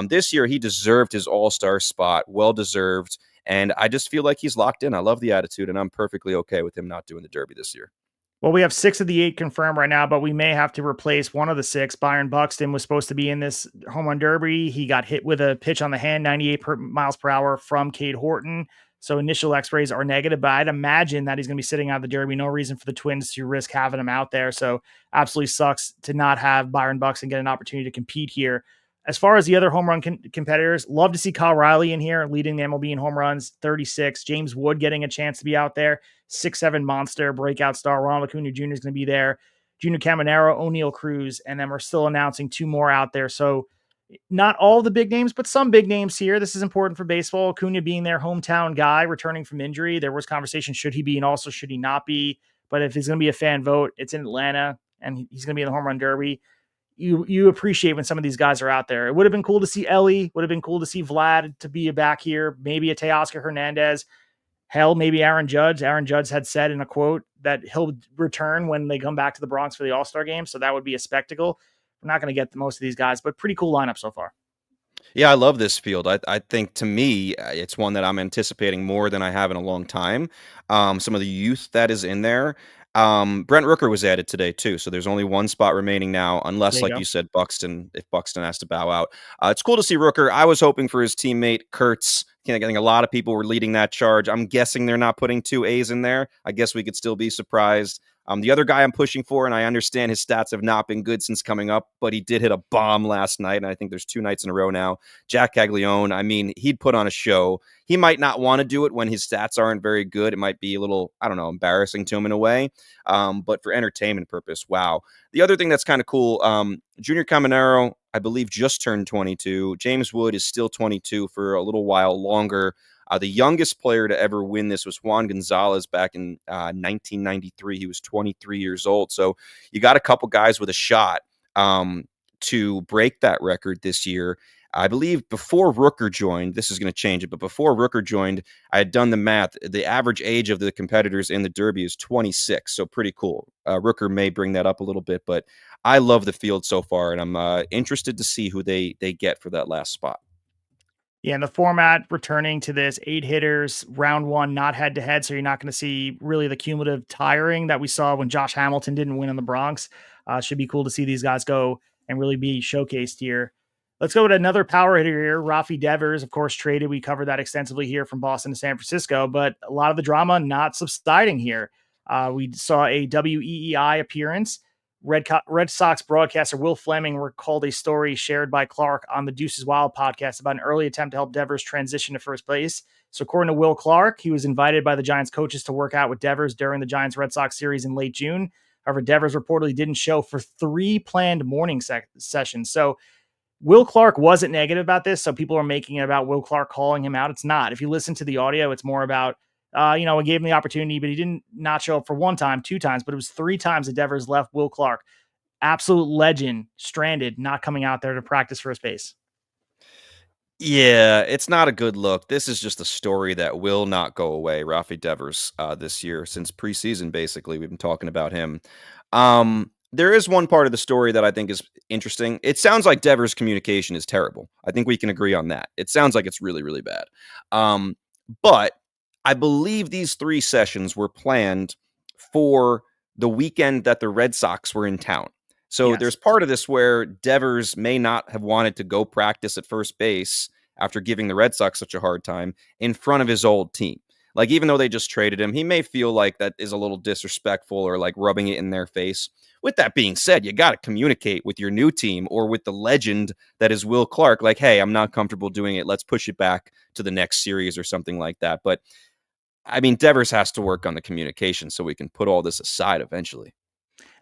This year, he deserved his All-Star spot, well deserved, and I just feel like he's locked in. I love the attitude, and I'm perfectly okay with him not doing the Derby this year. Well, we have 6 of the 8 confirmed right now, but we may have to replace one of the 6. Byron Buxton was supposed to be in this home run derby. He got hit with a pitch on the hand, 98 miles per hour from Cade Horton. So initial x-rays are negative, but I'd imagine that he's going to be sitting out of the derby. No reason for the Twins to risk having him out there. So absolutely sucks to not have Byron Buxton get an opportunity to compete here. As far as the other home run competitors, love to see Kyle Riley in here leading the MLB in home runs, 36. James Wood getting a chance to be out there, 6'7" monster, breakout star. Ronald Acuna Jr. is going to be there. Junior Caminero, O'Neal Cruz, and then we're still announcing 2 more out there. So not all the big names, but some big names here. This is important for baseball. Acuna being their hometown guy, returning from injury. There was conversation, should he be and also should he not be? But if he's going to be a fan vote, it's in Atlanta, and he's going to be in the home run derby. You appreciate when some of these guys are out there. It would have been cool to see Ellie, would have been cool to see Vlad to be back here, maybe a Teoscar Hernandez, hell, maybe Aaron Judge. Aaron Judge had said in a quote that he'll return when they come back to the Bronx for the All-Star game, so that would be a spectacle. We're not going to get most of these guys, but pretty cool lineup so far. Yeah, I love this field. I think to me, it's one that I'm anticipating more than I have in a long time. Some of the youth that is in there. Brent Rooker was added today too, so there's only one spot remaining now, There unless, you like go. you said, Buxton. If Buxton has to bow out, it's cool to see Rooker. I was hoping for his teammate Kurtz. I think a lot of people were leading that charge. I'm guessing they're not putting 2 A's in there. I guess we could still be surprised. The other guy I'm pushing for, and I understand his stats have not been good since coming up, but he did hit a bomb last night, and I think there's 2 nights in a row now. Jack Caglione, I mean, he'd put on a show. He might not want to do it when his stats aren't very good. It might be a little, I don't know, embarrassing to him in a way. But for entertainment purpose, wow. The other thing that's kind of cool, Junior Caminero, I believe, just turned 22. James Wood is still 22 for a little while longer. The youngest player to ever win this was Juan Gonzalez back in 1993. He was 23 years old. So you got a couple guys with a shot to break that record this year. I believe before Rooker joined, this is going to change it, but before Rooker joined, I had done the math. The average age of the competitors in the Derby is 26, so pretty cool. Rooker may bring that up a little bit, but I love the field so far, and I'm interested to see who they get for that last spot. Yeah, and the format returning to this 8 hitters, round 1, not head to head. So you're not going to see really the cumulative tiring that we saw when Josh Hamilton didn't win in the Bronx. Should be cool to see these guys go and really be showcased here. Let's go with another power hitter here. Rafi Devers, of course, traded. We covered that extensively here from Boston to San Francisco, but a lot of the drama not subsiding here. We saw a WEEI appearance. Red Sox broadcaster Will Fleming recalled a story shared by Clark on the Deuces Wild podcast about an early attempt to help Devers transition to first base. So, according to Will Clark, he was invited by the Giants coaches to work out with Devers during the Giants Red Sox series in late June. However, Devers reportedly didn't show for 3 planned morning sessions. So, Will Clark wasn't negative about this, so people are making it about Will Clark calling him out. It's not. If you listen to the audio, it's more about, we gave him the opportunity, but he didn't not show up for 1 time, 2 times, but it was 3 times that Devers left Will Clark, absolute legend, stranded, not coming out there to practice first base. Yeah, it's not a good look. This is just a story that will not go away. Rafael Devers, this year since preseason, basically, we've been talking about him. There is one part of the story that I think is interesting. It sounds like Devers' communication is terrible. I think we can agree on that. It sounds like it's really, really bad. But I believe these 3 sessions were planned for the weekend that the Red Sox were in town. So there's Yes. part of this where Devers may not have wanted to go practice at first base after giving the Red Sox such a hard time in front of his old team. Like, even though they just traded him, he may feel like that is a little disrespectful or like rubbing it in their face. With that being said, you got to communicate with your new team or with the legend that is Will Clark. Like, hey, I'm not comfortable doing it. Let's push it back to the next series or something like that. But I mean, Devers has to work on the communication so we can put all this aside eventually.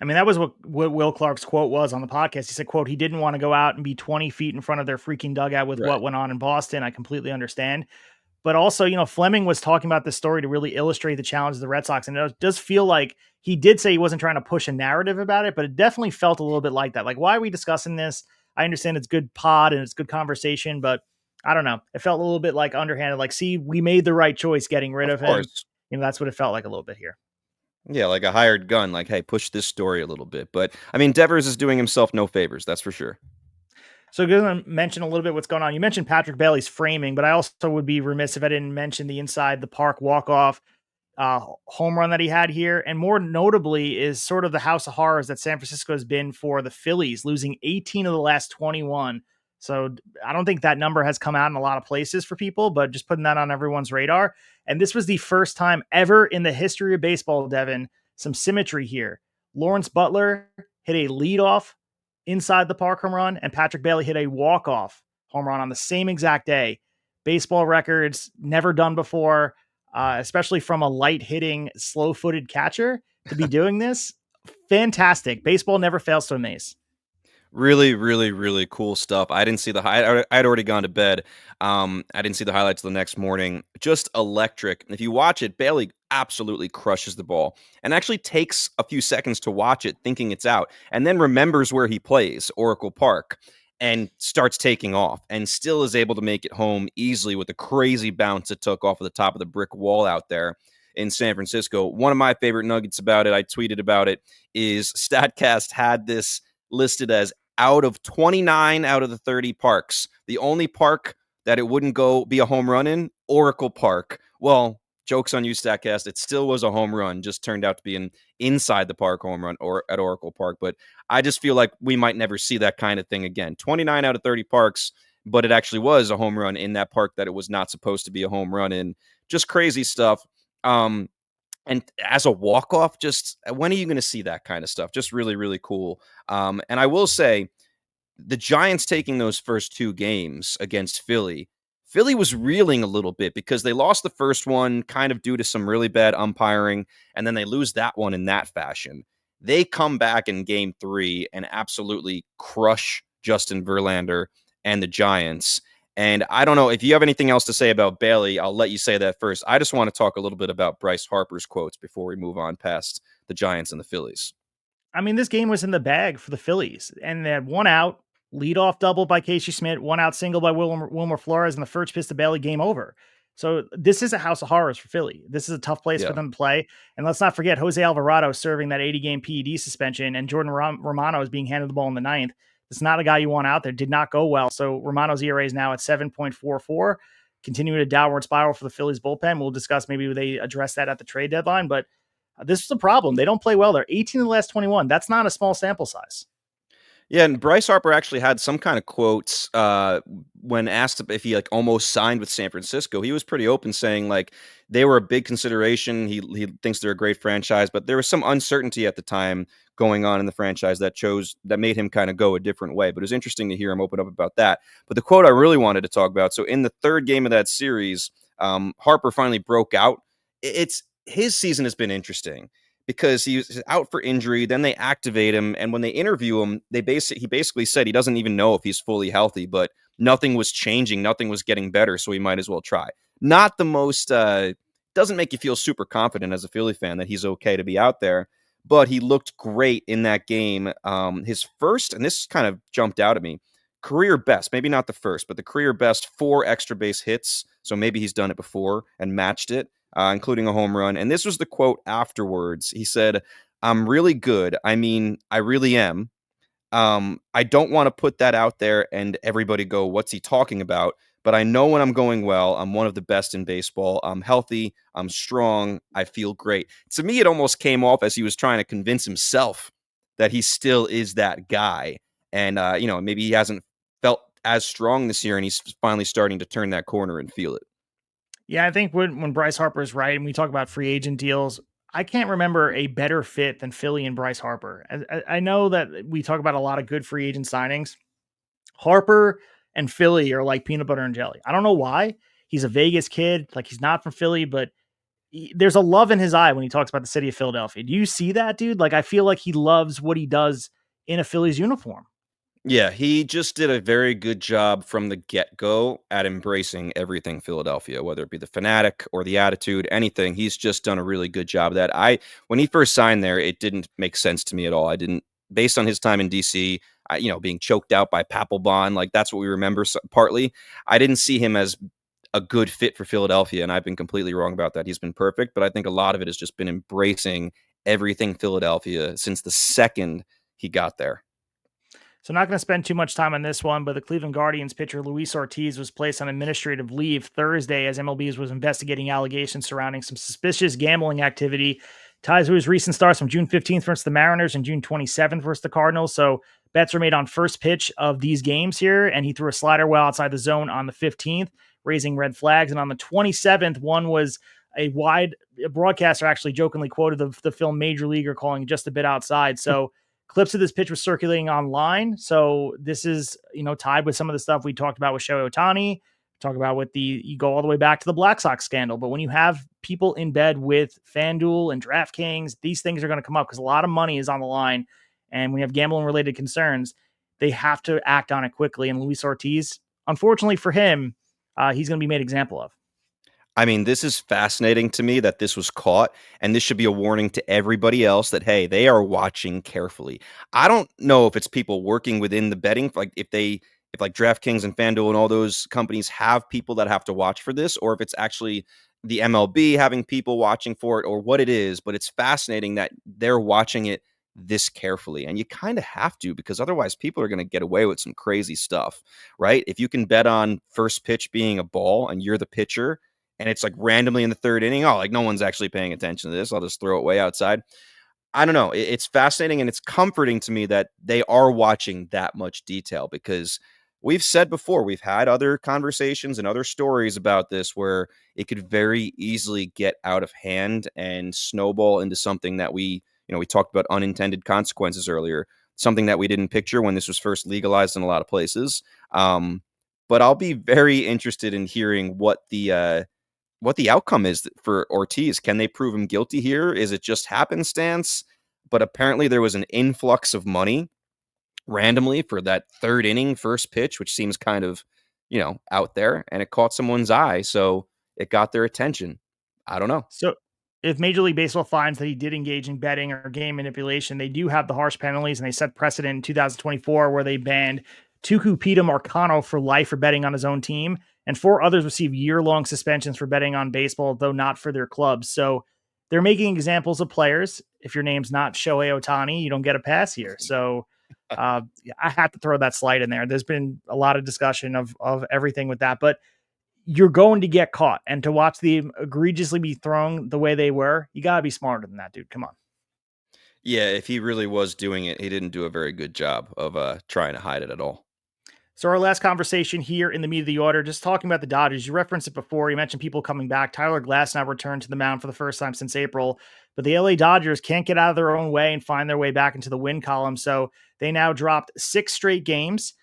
I mean, that was what Will Clark's quote was on the podcast. He said, quote, he didn't want to go out and be 20 feet in front of their freaking dugout with Right. what went on in Boston. I completely understand. But also, Fleming was talking about this story to really illustrate the challenges of the Red Sox. And it does feel like he did say he wasn't trying to push a narrative about it, but it definitely felt a little bit like that. Like, why are we discussing this? I understand it's good pod and it's good conversation, but I don't know. It felt a little bit like underhanded. Like, see, we made the right choice getting rid Of of him. course. That's what it felt like a little bit here. Yeah, like a hired gun, like, hey, push this story a little bit. But I mean, Devers is doing himself no favors, that's for sure. So, going to mention a little bit what's going on. You mentioned Patrick Bailey's framing, but I also would be remiss if I didn't mention the inside the park walk off home run that he had here. And more notably is sort of the house of horrors that San Francisco has been for the Phillies, losing 18 of the last 21. So I don't think that number has come out in a lot of places for people, but just putting that on everyone's radar. And this was the first time ever in the history of baseball, Devin, some symmetry here. Lawrence Butler hit a leadoff inside the park home run, and Patrick Bailey hit a walk-off home run on the same exact day. Baseball records never done before, especially from a light hitting, slow footed catcher to be doing this. Fantastic. Baseball never fails to amaze. Really, really, really cool stuff. I didn't see the I'd already gone to bed. I didn't see the highlights the next morning. Just electric. If you watch it, Bailey absolutely crushes the ball and actually takes a few seconds to watch it, thinking it's out, and then remembers where he plays, Oracle Park, and starts taking off and still is able to make it home easily with the crazy bounce it took off of the top of the brick wall out there in San Francisco. One of my favorite nuggets about it, I tweeted about it, is StatCast had this listed as out of 29 out of the 30 parks, the only park that it wouldn't go be a home run in, Oracle Park. Well, jokes on you, Statcast. It still was a home run, just turned out to be an inside the park home run or at Oracle Park. But I just feel like we might never see that kind of thing again. 29 out of 30 parks, but it actually was a home run in that park that it was not supposed to be a home run in. Just crazy stuff. And as a walk-off, just when are you going to see that kind of stuff? Just really, really cool. And I will say, the Giants taking those first 2 games against Philly, Philly was reeling a little bit because they lost the first one kind of due to some really bad umpiring, and then they lose that one in that fashion. They come back in game 3 and absolutely crush Justin Verlander and the Giants. And I don't know if you have anything else to say about Bailey. I'll let you say that first. I just want to talk a little bit about Bryce Harper's quotes before we move on past the Giants and the Phillies. I mean, this game was in the bag for the Phillies, and they had 1 out, leadoff double by Casey Schmidt, 1 out single by Wilmer Flores, and the first pitch to Bailey, game over. So this is a house of horrors for Philly. This is a tough place for Yeah. them to play. And let's not forget Jose Alvarado serving that 80-game PED suspension, and Jordan Romano is being handed the ball in the ninth. It's not a guy you want out there. Did not go well. So Romano's ERA is now at 7.44, continuing a downward spiral for the Phillies bullpen. We'll discuss maybe they address that at the trade deadline, but this is the problem. They don't play well. They're 18 of the last 21. That's not a small sample size. Yeah, and Bryce Harper actually had some kind of quotes when asked if he like almost signed with San Francisco. He was pretty open, saying like they were a big consideration. He thinks they're a great franchise, but there was some uncertainty at the time going on in the franchise that made him kind of go a different way. But it was interesting to hear him open up about that. But the quote I really wanted to talk about. So in the third game of that series, Harper finally broke out. It's his season has been interesting because he was out for injury. Then they activate him, and when they interview him, he basically said he doesn't even know if he's fully healthy, but nothing was changing, nothing was getting better, so he might as well try. Not the most doesn't make you feel super confident as a Philly fan that he's okay to be out there, but he looked great in that game. His first, and this kind of jumped out at me, career best, maybe not the first, but the career best 4 extra base hits. So maybe he's done it before and matched it, including a home run. And this was the quote afterwards. He said, "I'm really good. I mean, I really am. I don't want to put that out there and everybody go, what's he talking about? But I know when I'm going well, I'm one of the best in baseball. I'm healthy. I'm strong. I feel great." To me, it almost came off as he was trying to convince himself that he still is that guy. And, maybe he hasn't felt as strong this year and he's finally starting to turn that corner and feel it. Yeah, I think when Bryce Harper is right and we talk about free agent deals, I can't remember a better fit than Philly and Bryce Harper. I know that we talk about a lot of good free agent signings. Harper and Philly are like peanut butter and jelly. I don't know why. He's a Vegas kid, like he's not from Philly, but there's a love in his eye when he talks about the city of Philadelphia. Do you see that, dude? Like I feel like he loves what he does in a Phillies uniform. Yeah, he just did a very good job from the get-go at embracing everything Philadelphia, whether it be the fanatic or the attitude, anything. He's just done a really good job of that. When he first signed there, it didn't make sense to me at all. I didn't based on his time in DC, being choked out by Papelbon, like that's what we remember partly. I didn't see him as a good fit for Philadelphia, and I've been completely wrong about that. He's been perfect, but I think a lot of it has just been embracing everything Philadelphia since the second he got there. So, not going to spend too much time on this one, but the Cleveland Guardians pitcher Luis Ortiz was placed on administrative leave Thursday as MLB was investigating allegations surrounding some suspicious gambling activity ties to his recent starts from June 15th versus the Mariners and June 27th versus the Cardinals. So, bets were made on first pitch of these games here, and he threw a slider well outside the zone on the 15th, raising red flags. And on the 27th, one was a broadcaster actually jokingly quoted the film Major Leaguer calling it just a bit outside. So, clips of this pitch was circulating online. So this is, tied with some of the stuff we talked about with Shohei Ohtani, talk about you go all the way back to the Black Sox scandal. But when you have people in bed with FanDuel and DraftKings, these things are going to come up because a lot of money is on the line. And when you have gambling related concerns, they have to act on it quickly. And Luis Ortiz, unfortunately for him, he's going to be made example of. I mean, this is fascinating to me that this was caught, and this should be a warning to everybody else that, hey, they are watching carefully. I don't know if it's people working within the betting, like if like DraftKings and FanDuel and all those companies have people that have to watch for this, or if it's actually the MLB having people watching for it, or what it is. But it's fascinating that they're watching it this carefully, and you kind of have to because otherwise people are going to get away with some crazy stuff, right? If you can bet on first pitch being a ball and you're the pitcher and it's like randomly in the third inning. Oh, like no one's actually paying attention to this. I'll just throw it way outside. I don't know. It's fascinating and it's comforting to me that they are watching that much detail because we've said before, we've had other conversations and other stories about this where it could very easily get out of hand and snowball into something that we talked about unintended consequences earlier, something that we didn't picture when this was first legalized in a lot of places. But I'll be very interested in hearing what the outcome is for Ortiz. Can they prove him guilty here? Is it just happenstance? But apparently there was an influx of money randomly for that third inning first pitch, which seems kind of, out there, and it caught someone's eye, so it got their attention. I don't know. So if Major League Baseball finds that he did engage in betting or game manipulation, they do have the harsh penalties, and they set precedent in 2024 where they banned Tuku Pita Marcano for life for betting on his own team, and four others received year-long suspensions for betting on baseball, though not for their clubs. So they're making examples of players. If your name's not Shohei Ohtani, you don't get a pass here. So I have to throw that slide in there. There's been a lot of discussion of everything with that, but you're going to get caught. And to watch them egregiously be thrown the way they were, you got to be smarter than that, dude. Come on. Yeah, if he really was doing it, he didn't do a very good job of trying to hide it at all. So our last conversation here in the meat of the order, just talking about the Dodgers. You referenced it before. You mentioned people coming back. Tyler Glass now returned to the mound for the first time since April, but the LA Dodgers can't get out of their own way and find their way back into the win column. So they now dropped 6 straight games.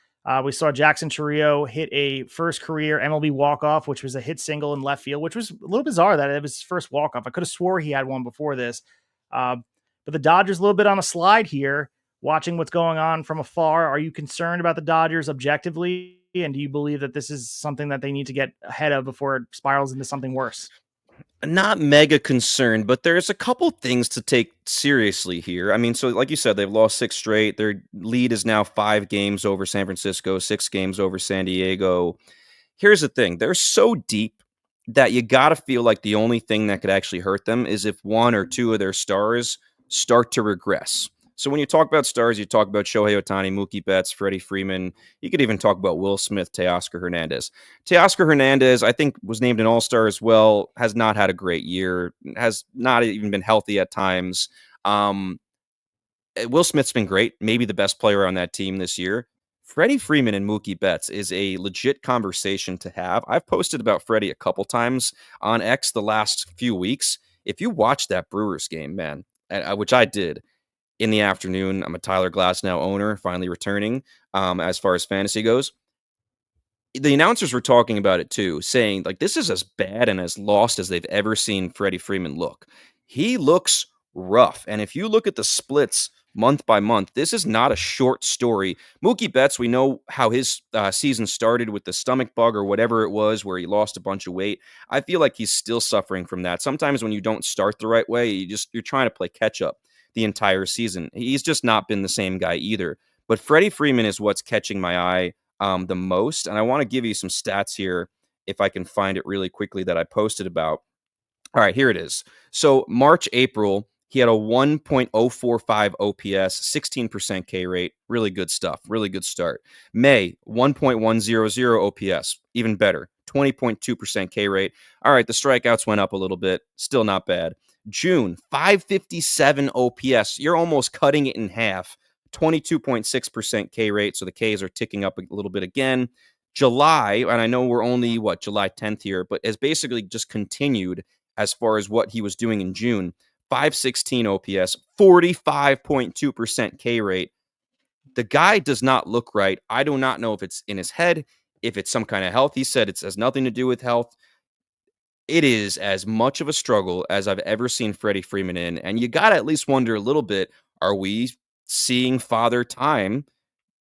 We saw Jackson Chourio hit a first career MLB walk-off, which was a hit single in left field, which was a little bizarre that it was his first walk-off. I could have swore he had one before this. Uh, but the Dodgers a little bit on a slide here watching what's going on from afar. Are you concerned about the Dodgers objectively? And do you believe that this is something that they need to get ahead of before it spirals into something worse? Not mega concerned, but there's a couple things to take seriously here. I mean, so like you said, they've lost 6 straight. Their lead is now 5 games over San Francisco, 6 games over San Diego. Here's the thing, they're so deep that you gotta feel like the only thing that could actually hurt them is if 1 or 2 of their stars start to regress. So when you talk about stars, you talk about Shohei Ohtani, Mookie Betts, Freddie Freeman. You could even talk about Will Smith, Teoscar Hernandez. Teoscar Hernandez, I think, was named an All-Star as well, has not had a great year, has not even been healthy at times. Um, Will Smith's been great, maybe the best player on that team this year. Freddie Freeman and Mookie Betts is a legit conversation to have. I've posted about Freddie a couple times on X the last few weeks. If you watch that Brewers game, man, which I did in the afternoon, I'm a Tyler Glasnow owner, finally returning as far as fantasy goes. The announcers were talking about it too, saying like this is as bad and as lost as they've ever seen Freddie Freeman look. He looks rough, and if you look at the splits month by month, this is not a short story. Mookie Betts, we know how his season started with the stomach bug or whatever it was, where he lost a bunch of weight. I feel like he's still suffering from that. Sometimes when you don't start the right way, you're trying to play catch up the entire season. He's just not been the same guy either. But Freddie Freeman is what's catching my eye the most. And I want to give you some stats here if I can find it really quickly that I posted about. All right, here it is. So March, April, he had a 1.045 OPS, 16% K rate. Really good stuff. Really good start. May, 1.100 OPS. Even better. 20.2% K rate. All right, the strikeouts went up a little bit. Still not bad. June, 557 OPS. You're almost cutting it in half. 22.6% K rate. So the Ks are ticking up a little bit again. July, and I know we're only, July 10th here, but has basically just continued as far as what he was doing in June. 516 OPS, 45.2% K rate. The guy does not look right. I do not know if it's in his head, if it's some kind of health. He said it has nothing to do with health. It is as much of a struggle as I've ever seen Freddie Freeman in. And you got to at least wonder a little bit, are we seeing Father Time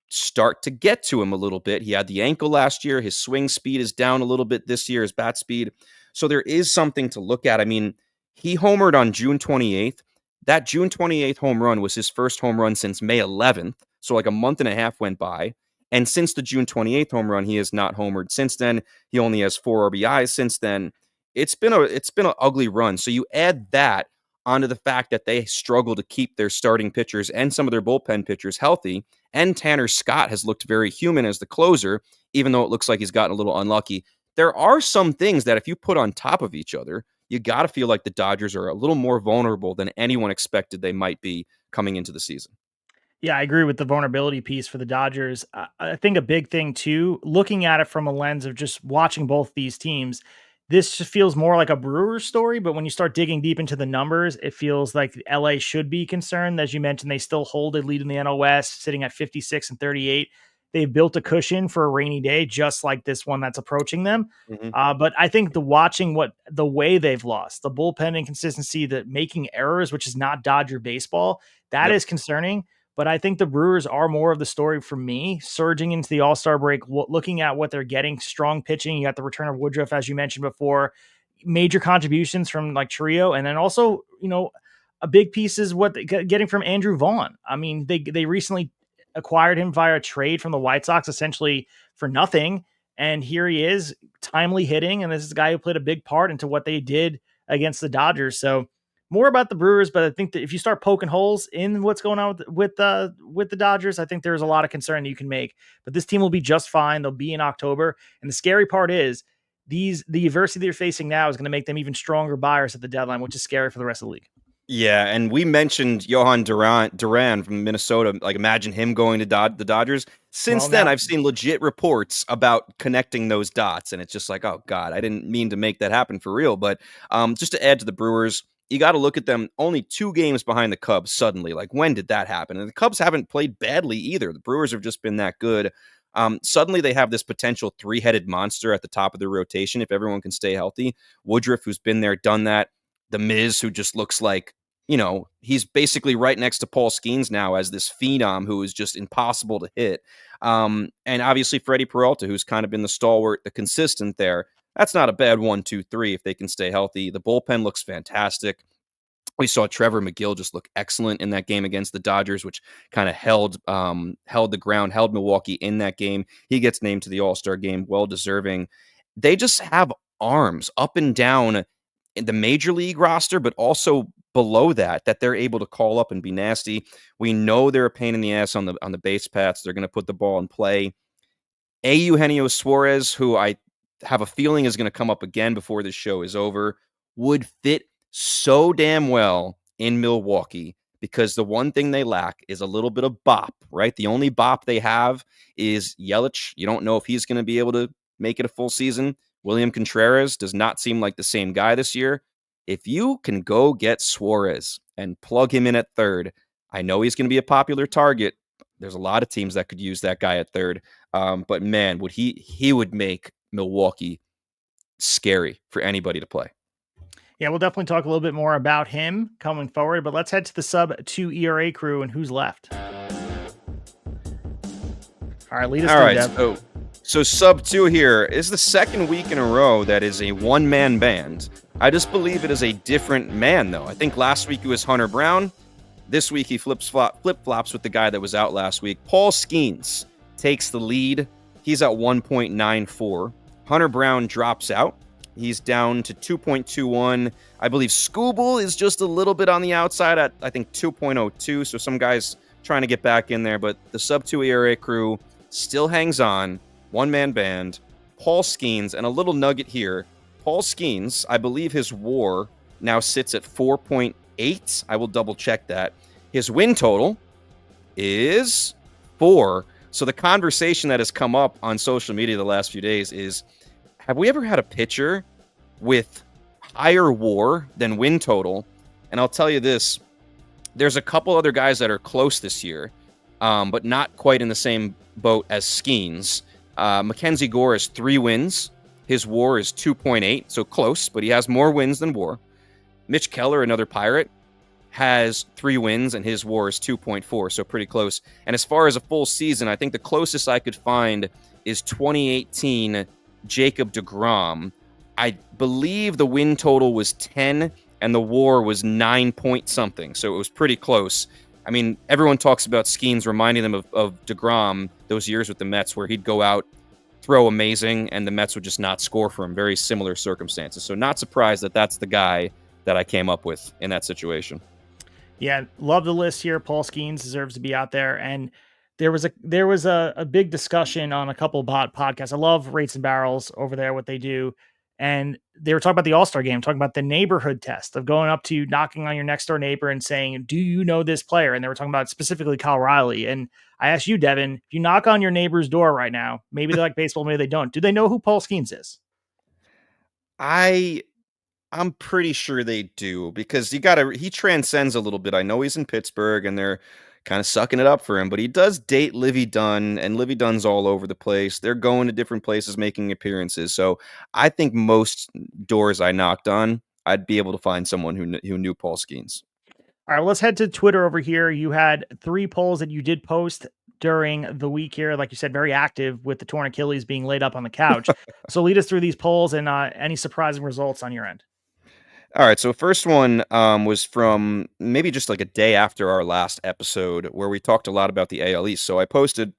start to get to him a little bit? He had the ankle last year. His swing speed is down a little bit this year, his bat speed. So there is something to look at. I mean, he homered on June 28th. That June 28th home run was his first home run since May 11th. So like a month and a half went by. And since the June 28th home run, he has not homered since then. He only has 4 RBIs since then. It's been an ugly run. So you add that onto the fact that they struggle to keep their starting pitchers and some of their bullpen pitchers healthy. And Tanner Scott has looked very human as the closer, even though it looks like he's gotten a little unlucky. There are some things that if you put on top of each other, you got to feel like the Dodgers are a little more vulnerable than anyone expected they might be coming into the season. Yeah, I agree with the vulnerability piece for the Dodgers. I think a big thing too, looking at it from a lens of just watching both these teams, this just feels more like a Brewers story. But when you start digging deep into the numbers, it feels like LA should be concerned. As you mentioned, they still hold a lead in the NL West, sitting at 56 and 38. They've built a cushion for a rainy day, just like this one that's approaching them. Mm-hmm. But I think the watching what the way they've lost, the bullpen inconsistency, the making errors, which is not Dodger baseball, that Yep. is concerning. But I think the Brewers are more of the story for me, surging into the All-Star break, looking at what they're getting, strong pitching. You got the return of Woodruff, as you mentioned before, major contributions from like Trio, and then also, a big piece is what getting from Andrew Vaughn. I mean, they recently acquired him via a trade from the White Sox, essentially for nothing, and here he is, timely hitting, and this is a guy who played a big part into what they did against the Dodgers. So more about the Brewers, but I think that if you start poking holes in what's going on with the Dodgers, I think there's a lot of concern you can make. But this team will be just fine. They'll be in October, and the scary part is the adversity they're facing now is going to make them even stronger buyers at the deadline, which is scary for the rest of the league. Yeah, and we mentioned Johan Duran from Minnesota. Like, imagine him going to the Dodgers. Since Well, then, now I've seen legit reports about connecting those dots, and it's just like, oh god, I didn't mean to make that happen for real. But just to add to the Brewers, you got to look at them only 2 games behind the Cubs. Suddenly, like, when did that happen? And the Cubs haven't played badly either. The Brewers have just been that good. Suddenly, they have this potential three-headed monster at the top of their rotation if everyone can stay healthy. Woodruff, who's been there, done that. The Miz, who just looks like, he's basically right next to Paul Skeens now as this phenom who is just impossible to hit. And obviously Freddie Peralta, who's kind of been the stalwart, the consistent there. That's not a bad 1, 2, 3 if they can stay healthy. The bullpen looks fantastic. We saw Trevor McGill just look excellent in that game against the Dodgers, which kind of held the ground, held Milwaukee in that game. He gets named to the All-Star game, well deserving. They just have arms up and down in the major league roster, but also below that they're able to call up and be nasty. We know they're a pain in the ass on the base paths. They're going to put the ball in play. Eugenio Suarez, who I have a feeling is going to come up again before this show is over, would fit so damn well in Milwaukee because the one thing they lack is a little bit of bop, right? The only bop they have is Yelich. You don't know if he's going to be able to make it a full season. William Contreras does not seem like the same guy this year. If you can go get Suarez and plug him in at third, I know he's going to be a popular target. There's a lot of teams that could use that guy at third. But man, would he would make Milwaukee scary for anybody to play. yeah, we'll definitely talk a little bit more about him coming forward, but let's head to the sub 2 ERA crew and who's left. All right, lead us All through, right, Dev. so sub 2 here is the second week in a row that is a one-man band. I just believe it is a different man, though. I think last week it was Hunter Brown. This week he flip-flops with the guy that was out last week. Paul Skeens takes the lead. He's at 1.94. Hunter Brown drops out. He's down to 2.21. I believe Scooble is just a little bit on the outside at, I think, 2.02. So some guys trying to get back in there. But the sub 2 ERA crew still hangs on. One-man band. Paul Skeens, and a little nugget here. Paul Skeens, I believe his WAR now sits at 4.8. I will double check that. His win total is 4. So the conversation that has come up on social media the last few days is, have we ever had a pitcher with higher WAR than win total? And I'll tell you this, there's a couple other guys that are close this year, but not quite in the same boat as Skeens. Mackenzie Gore has 3 wins. His WAR is 2.8, so close, but he has more wins than WAR. Mitch Keller, another Pirate, has 3 wins, and his WAR is 2.4, so pretty close. And as far as a full season, I think the closest I could find is 2018 Jacob deGrom. I believe the win total was 10, and the WAR was 9 point something, so it was pretty close. I mean, everyone talks about Skeens reminding them of deGrom those years with the Mets where he'd go out, throw amazing, and the Mets would just not score for him. Very similar circumstances. So not surprised that that's the guy that I came up with in that situation. Yeah, love the list here. Paul Skeens deserves to be out there. And there was a big discussion on a couple of podcasts. I love Rates and Barrels over there, what they do. And they were talking about the All-Star game, talking about the neighborhood test of going up to knocking on your next door neighbor and saying, do you know this player? And they were talking about specifically Kyle Riley. And I asked you, Devin, if you knock on your neighbor's door right now, maybe they like baseball, maybe they don't. Do they know who Paul Skeens is? I'm pretty sure they do because he transcends a little bit. I know he's in Pittsburgh and they're kind of sucking it up for him, but he does date Livy Dunn, and Livy Dunn's all over the place. They're going to different places, making appearances. So I think most doors I knocked on, I'd be able to find someone who knew Paul Skeens. All right, let's head to Twitter over here. You had 3 polls that you did post during the week here. Like you said, very active with the torn Achilles being laid up on the couch. So lead us through these polls and any surprising results on your end. All right, so first one was from maybe just like a day after our last episode where we talked a lot about the AL East. So I posted,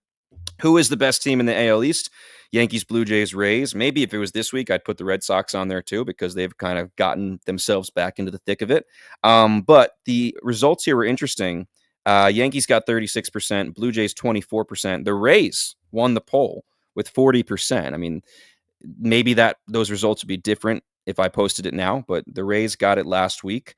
who is the best team in the AL East? Yankees, Blue Jays, Rays. Maybe if it was this week, I'd put the Red Sox on there too because they've kind of gotten themselves back into the thick of it. But the results here were interesting. Yankees got 36%, Blue Jays 24%. The Rays won the poll with 40%. I mean, maybe those results would be different if I posted it now, but the Rays got it last week.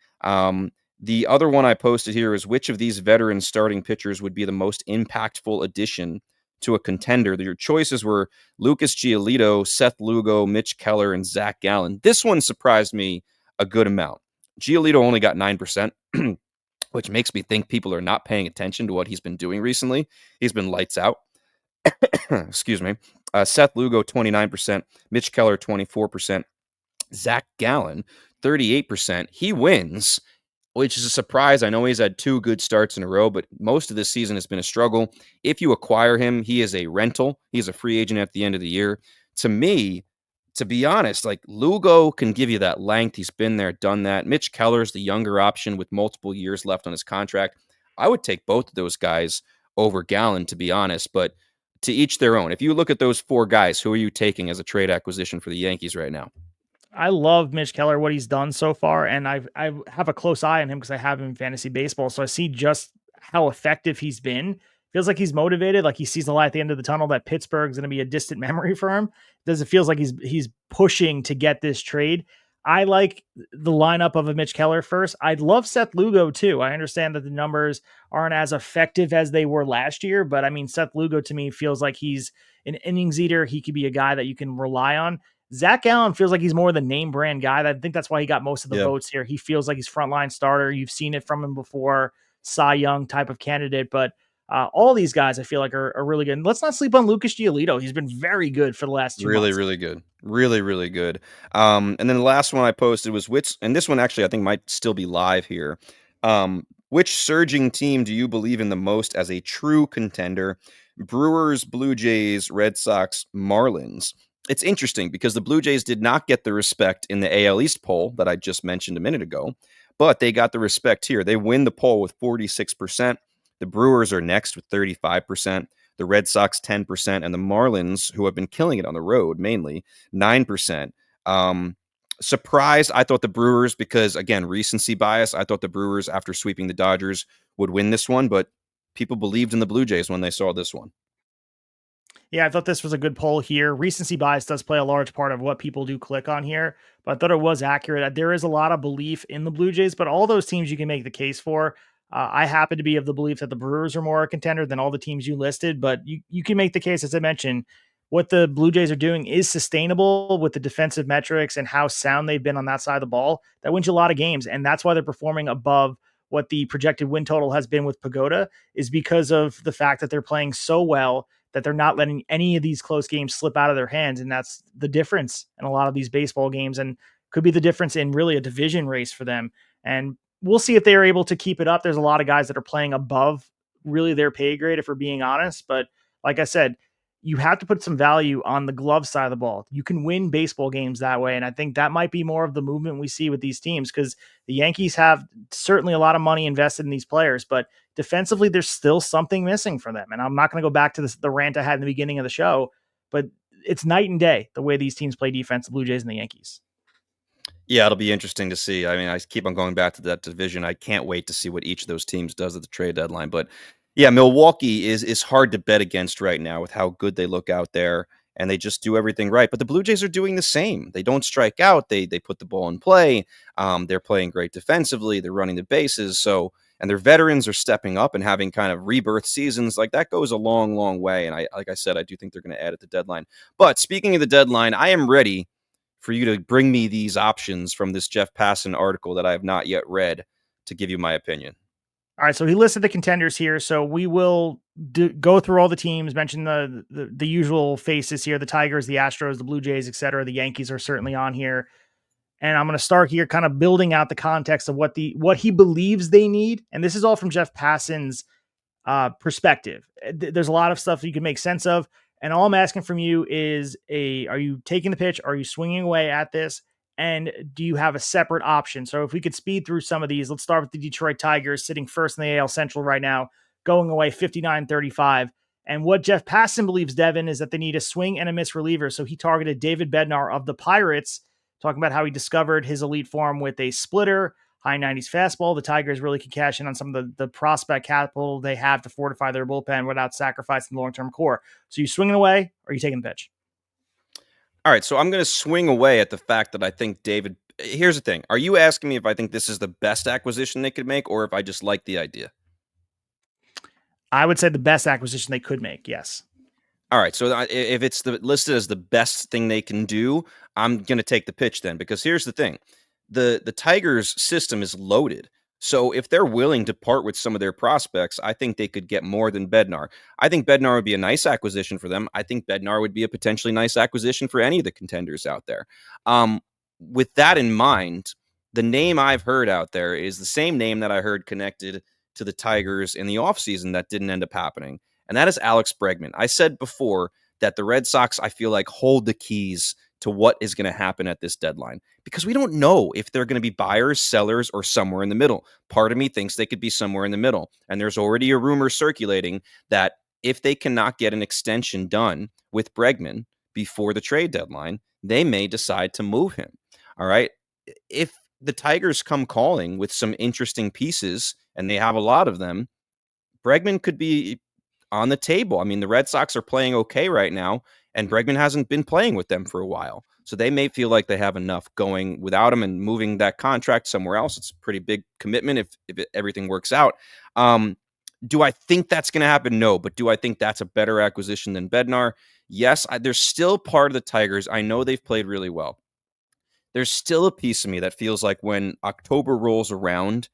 The other one I posted here is which of these veteran starting pitchers would be the most impactful addition to a contender? Your choices were Lucas Giolito, Seth Lugo, Mitch Keller, and Zach Gallen. This one surprised me a good amount. Giolito only got 9%, which makes me think people are not paying attention to what he's been doing recently. He's been lights out. Excuse me. Seth Lugo, 29%, Mitch Keller, 24%, Zach Gallen, 38%. He wins, which is a surprise. I know he's had 2 good starts in a row, but most of this season has been a struggle. If you acquire him, he is a rental. He's a free agent at the end of the year. To me, to be honest, like Lugo can give you that length. He's been there, done that. Mitch Keller's the younger option with multiple years left on his contract. I would take both of those guys over Gallen, to be honest, but to each their own. If you look at those 4 guys, who are you taking as a trade acquisition for the Yankees right now? I love Mitch Keller, what he's done so far, and I have a close eye on him because I have him in fantasy baseball, so I see just how effective he's been. Feels like he's motivated, like he sees the light at the end of the tunnel that Pittsburgh's going to be a distant memory for him. Does it feels like he's pushing to get this trade? I like the lineup of a Mitch Keller first. I'd love Seth Lugo too. I understand that the numbers aren't as effective as they were last year, but I mean Seth Lugo to me feels like he's an innings eater. He could be a guy that you can rely on. Zach Allen feels like he's more the name brand guy. I think that's why he got most of the Yeah. votes here. He feels like he's frontline starter. You've seen it from him before, Cy Young type of candidate. But all these guys I feel like are really good. And let's not sleep on Lucas Giolito. He's been very good for the last 2 Really, months. really good. Really, really good. And then the last one I posted was which, and this one actually I think might still be live here. Which surging team do you believe in the most as a true contender? Brewers, Blue Jays, Red Sox, Marlins. It's interesting because the Blue Jays did not get the respect in the AL East poll that I just mentioned a minute ago, but they got the respect here. They win the poll with 46%. The Brewers are next with 35%, the Red Sox 10%, and the Marlins, who have been killing it on the road mainly, 9%. Surprised, I thought the Brewers, because again, recency bias, I thought the Brewers, after sweeping the Dodgers, would win this one, but people believed in the Blue Jays when they saw this one. Yeah, I thought this was a good poll here. Recency bias does play a large part of what people do click on here, but I thought it was accurate. There is a lot of belief in the Blue Jays, but all those teams you can make the case for. I happen to be of the belief that the Brewers are more a contender than all the teams you listed, but you can make the case, as I mentioned, what the Blue Jays are doing is sustainable with the defensive metrics and how sound they've been on that side of the ball. That wins you a lot of games, and that's why they're performing above what the projected win total has been with Pagoda, is because of the fact that they're playing so well that they're not letting any of these close games slip out of their hands. And that's the difference in a lot of these baseball games and could be the difference in really a division race for them. And we'll see if they are able to keep it up. There's a lot of guys that are playing above really their pay grade, if we're being honest. But like I said, you have to put some value on the glove side of the ball. You can win baseball games that way. And I think that might be more of the movement we see with these teams because the Yankees have certainly a lot of money invested in these players, but defensively, there's still something missing for them. And I'm not going to go back to the rant I had in the beginning of the show, but it's night and day the way these teams play defense, the Blue Jays and the Yankees. Yeah, it'll be interesting to see. I mean, I keep on going back to that division. I can't wait to see what each of those teams does at the trade deadline. But yeah, Milwaukee is hard to bet against right now with how good they look out there, and they just do everything right. But the Blue Jays are doing the same. They don't strike out. They put the ball in play. They're playing great defensively. They're running the bases. So and their veterans are stepping up and having kind of rebirth seasons. Like that goes a long, long way. And like I said, I do think they're going to add at the deadline. But speaking of the deadline, I am ready for you to bring me these options from this Jeff Passan article that I have not yet read to give you my opinion. All right, so he listed the contenders here. So we will go through all the teams, mention the usual faces here: the Tigers, the Astros, the Blue Jays, etc. The Yankees are certainly on here, and I'm going to start here, kind of building out the context of what he believes they need. And this is all from Jeff Passan's perspective. There's a lot of stuff you can make sense of. And all I'm asking from you is are you taking the pitch? Are you swinging away at this? And do you have a separate option? So if we could speed through some of these, let's start with the Detroit Tigers sitting first in the AL Central right now, going away 59-35. And what Jeff Passan believes, Devin, is that they need a swing and a miss reliever. So he targeted David Bednar of the Pirates, talking about how he discovered his elite form with a splitter, high 90s fastball. The Tigers really can cash in on some of the prospect capital they have to fortify their bullpen without sacrificing the long-term core. So you swinging away or are you taking the pitch? All right, so I'm going to swing away at the fact that I think David Here's the thing. Are you asking me if I think this is the best acquisition they could make or if I just like the idea? I would say the best acquisition they could make. Yes. All right, so if it's listed as the best thing they can do, I'm gonna take the pitch then because here's the thing: the Tigers' system is loaded. So if they're willing to part with some of their prospects, I think they could get more than Bednar. I think Bednar would be a nice acquisition for them. I think Bednar would be a potentially nice acquisition for any of the contenders out there. Um, with that in mind, the name I've heard out there is the same name that I heard connected to the Tigers in the offseason that didn't end up happening, and that is Alex Bregman. I said before that the Red Sox, I feel like, hold the keys to what is going to happen at this deadline because we don't know if they're going to be buyers, sellers, or somewhere in the middle. Part of me thinks they could be somewhere in the middle. And there's already a rumor circulating that if they cannot get an extension done with Bregman before the trade deadline, they may decide to move him. All right. If the Tigers come calling with some interesting pieces, and they have a lot of them, Bregman could be on the table. I mean, the Red Sox are playing okay right now, and Bregman hasn't been playing with them for a while. So they may feel like they have enough going without him and moving that contract somewhere else. It's a pretty big commitment if everything works out. Do I think that's going to happen? No. But do I think that's a better acquisition than Bednar? Yes. There's still part of the Tigers. I know they've played really well. There's still a piece of me that feels like when October rolls around,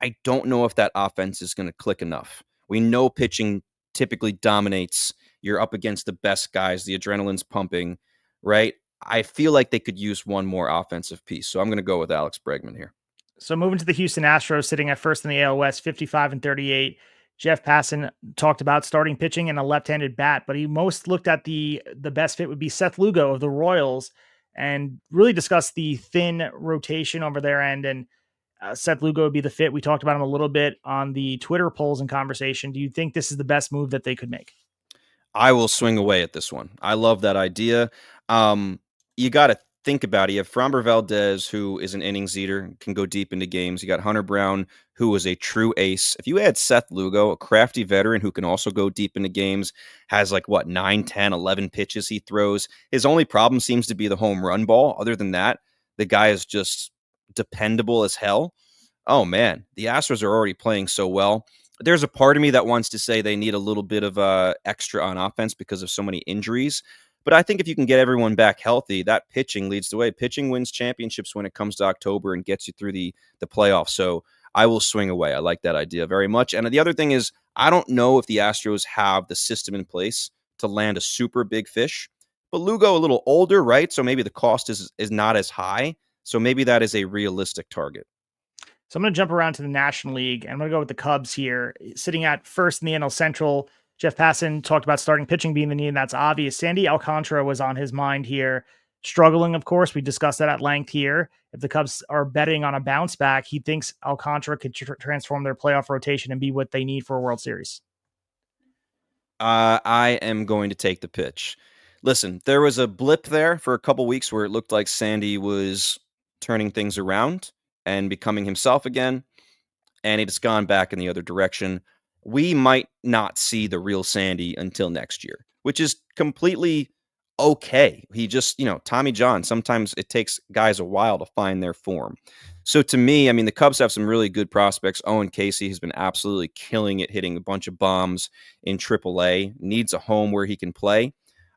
I don't know if that offense is going to click enough. We know pitching typically dominates. You're up against the best guys, the adrenaline's pumping, right? I feel like they could use one more offensive piece. So I'm going to go with Alex Bregman here. So moving to the Houston Astros, sitting at first in the AL West, 55 and 38. Jeff Passan talked about starting pitching and a left-handed bat, but he most looked at the best fit would be Seth Lugo of the Royals, and really discussed the thin rotation over their end. And Seth Lugo would be the fit. We talked about him a little bit on the Twitter polls and conversation. Do you think this is the best move that they could make? I will swing away at this one. I love that idea. You got to think about it. You have Framber Valdez, who is an innings eater, can go deep into games. You got Hunter Brown, who is a true ace. If you add Seth Lugo, a crafty veteran who can also go deep into games, has like what, 9, 10, 11 pitches he throws. His only problem seems to be the home run ball. Other than that, the guy is just dependable as hell. Oh man, the Astros are already playing so well. There's a part of me that wants to say they need a little bit of extra on offense because of so many injuries. But I think if you can get everyone back healthy, that pitching leads the way. Pitching wins championships when it comes to October and gets you through the playoffs. So I will swing away. I like that idea very much. And the other thing is, I don't know if the Astros have the system in place to land a super big fish. But Lugo a little older, right? So maybe the cost is not as high. So maybe that is a realistic target. So I'm going to jump around to the National League. And I'm going to go with the Cubs here, sitting at first in the NL Central. Jeff Passan talked about starting pitching being the need, and that's obvious. Sandy Alcantara was on his mind here, struggling, of course. We discussed that at length here. If the Cubs are betting on a bounce back, he thinks Alcantara could transform their playoff rotation and be what they need for a World Series. I am going to take the pitch. Listen, there was a blip there for a couple weeks where it looked like Sandy was turning things around and becoming himself again, and it's gone back in the other direction. We might not see the real Sandy until next year, which is completely okay. He just, Tommy John, sometimes it takes guys a while to find their form. So to me, I mean, the Cubs have some really good prospects. Owen Casey has been absolutely killing it, hitting a bunch of bombs in AAA, needs a home where he can play.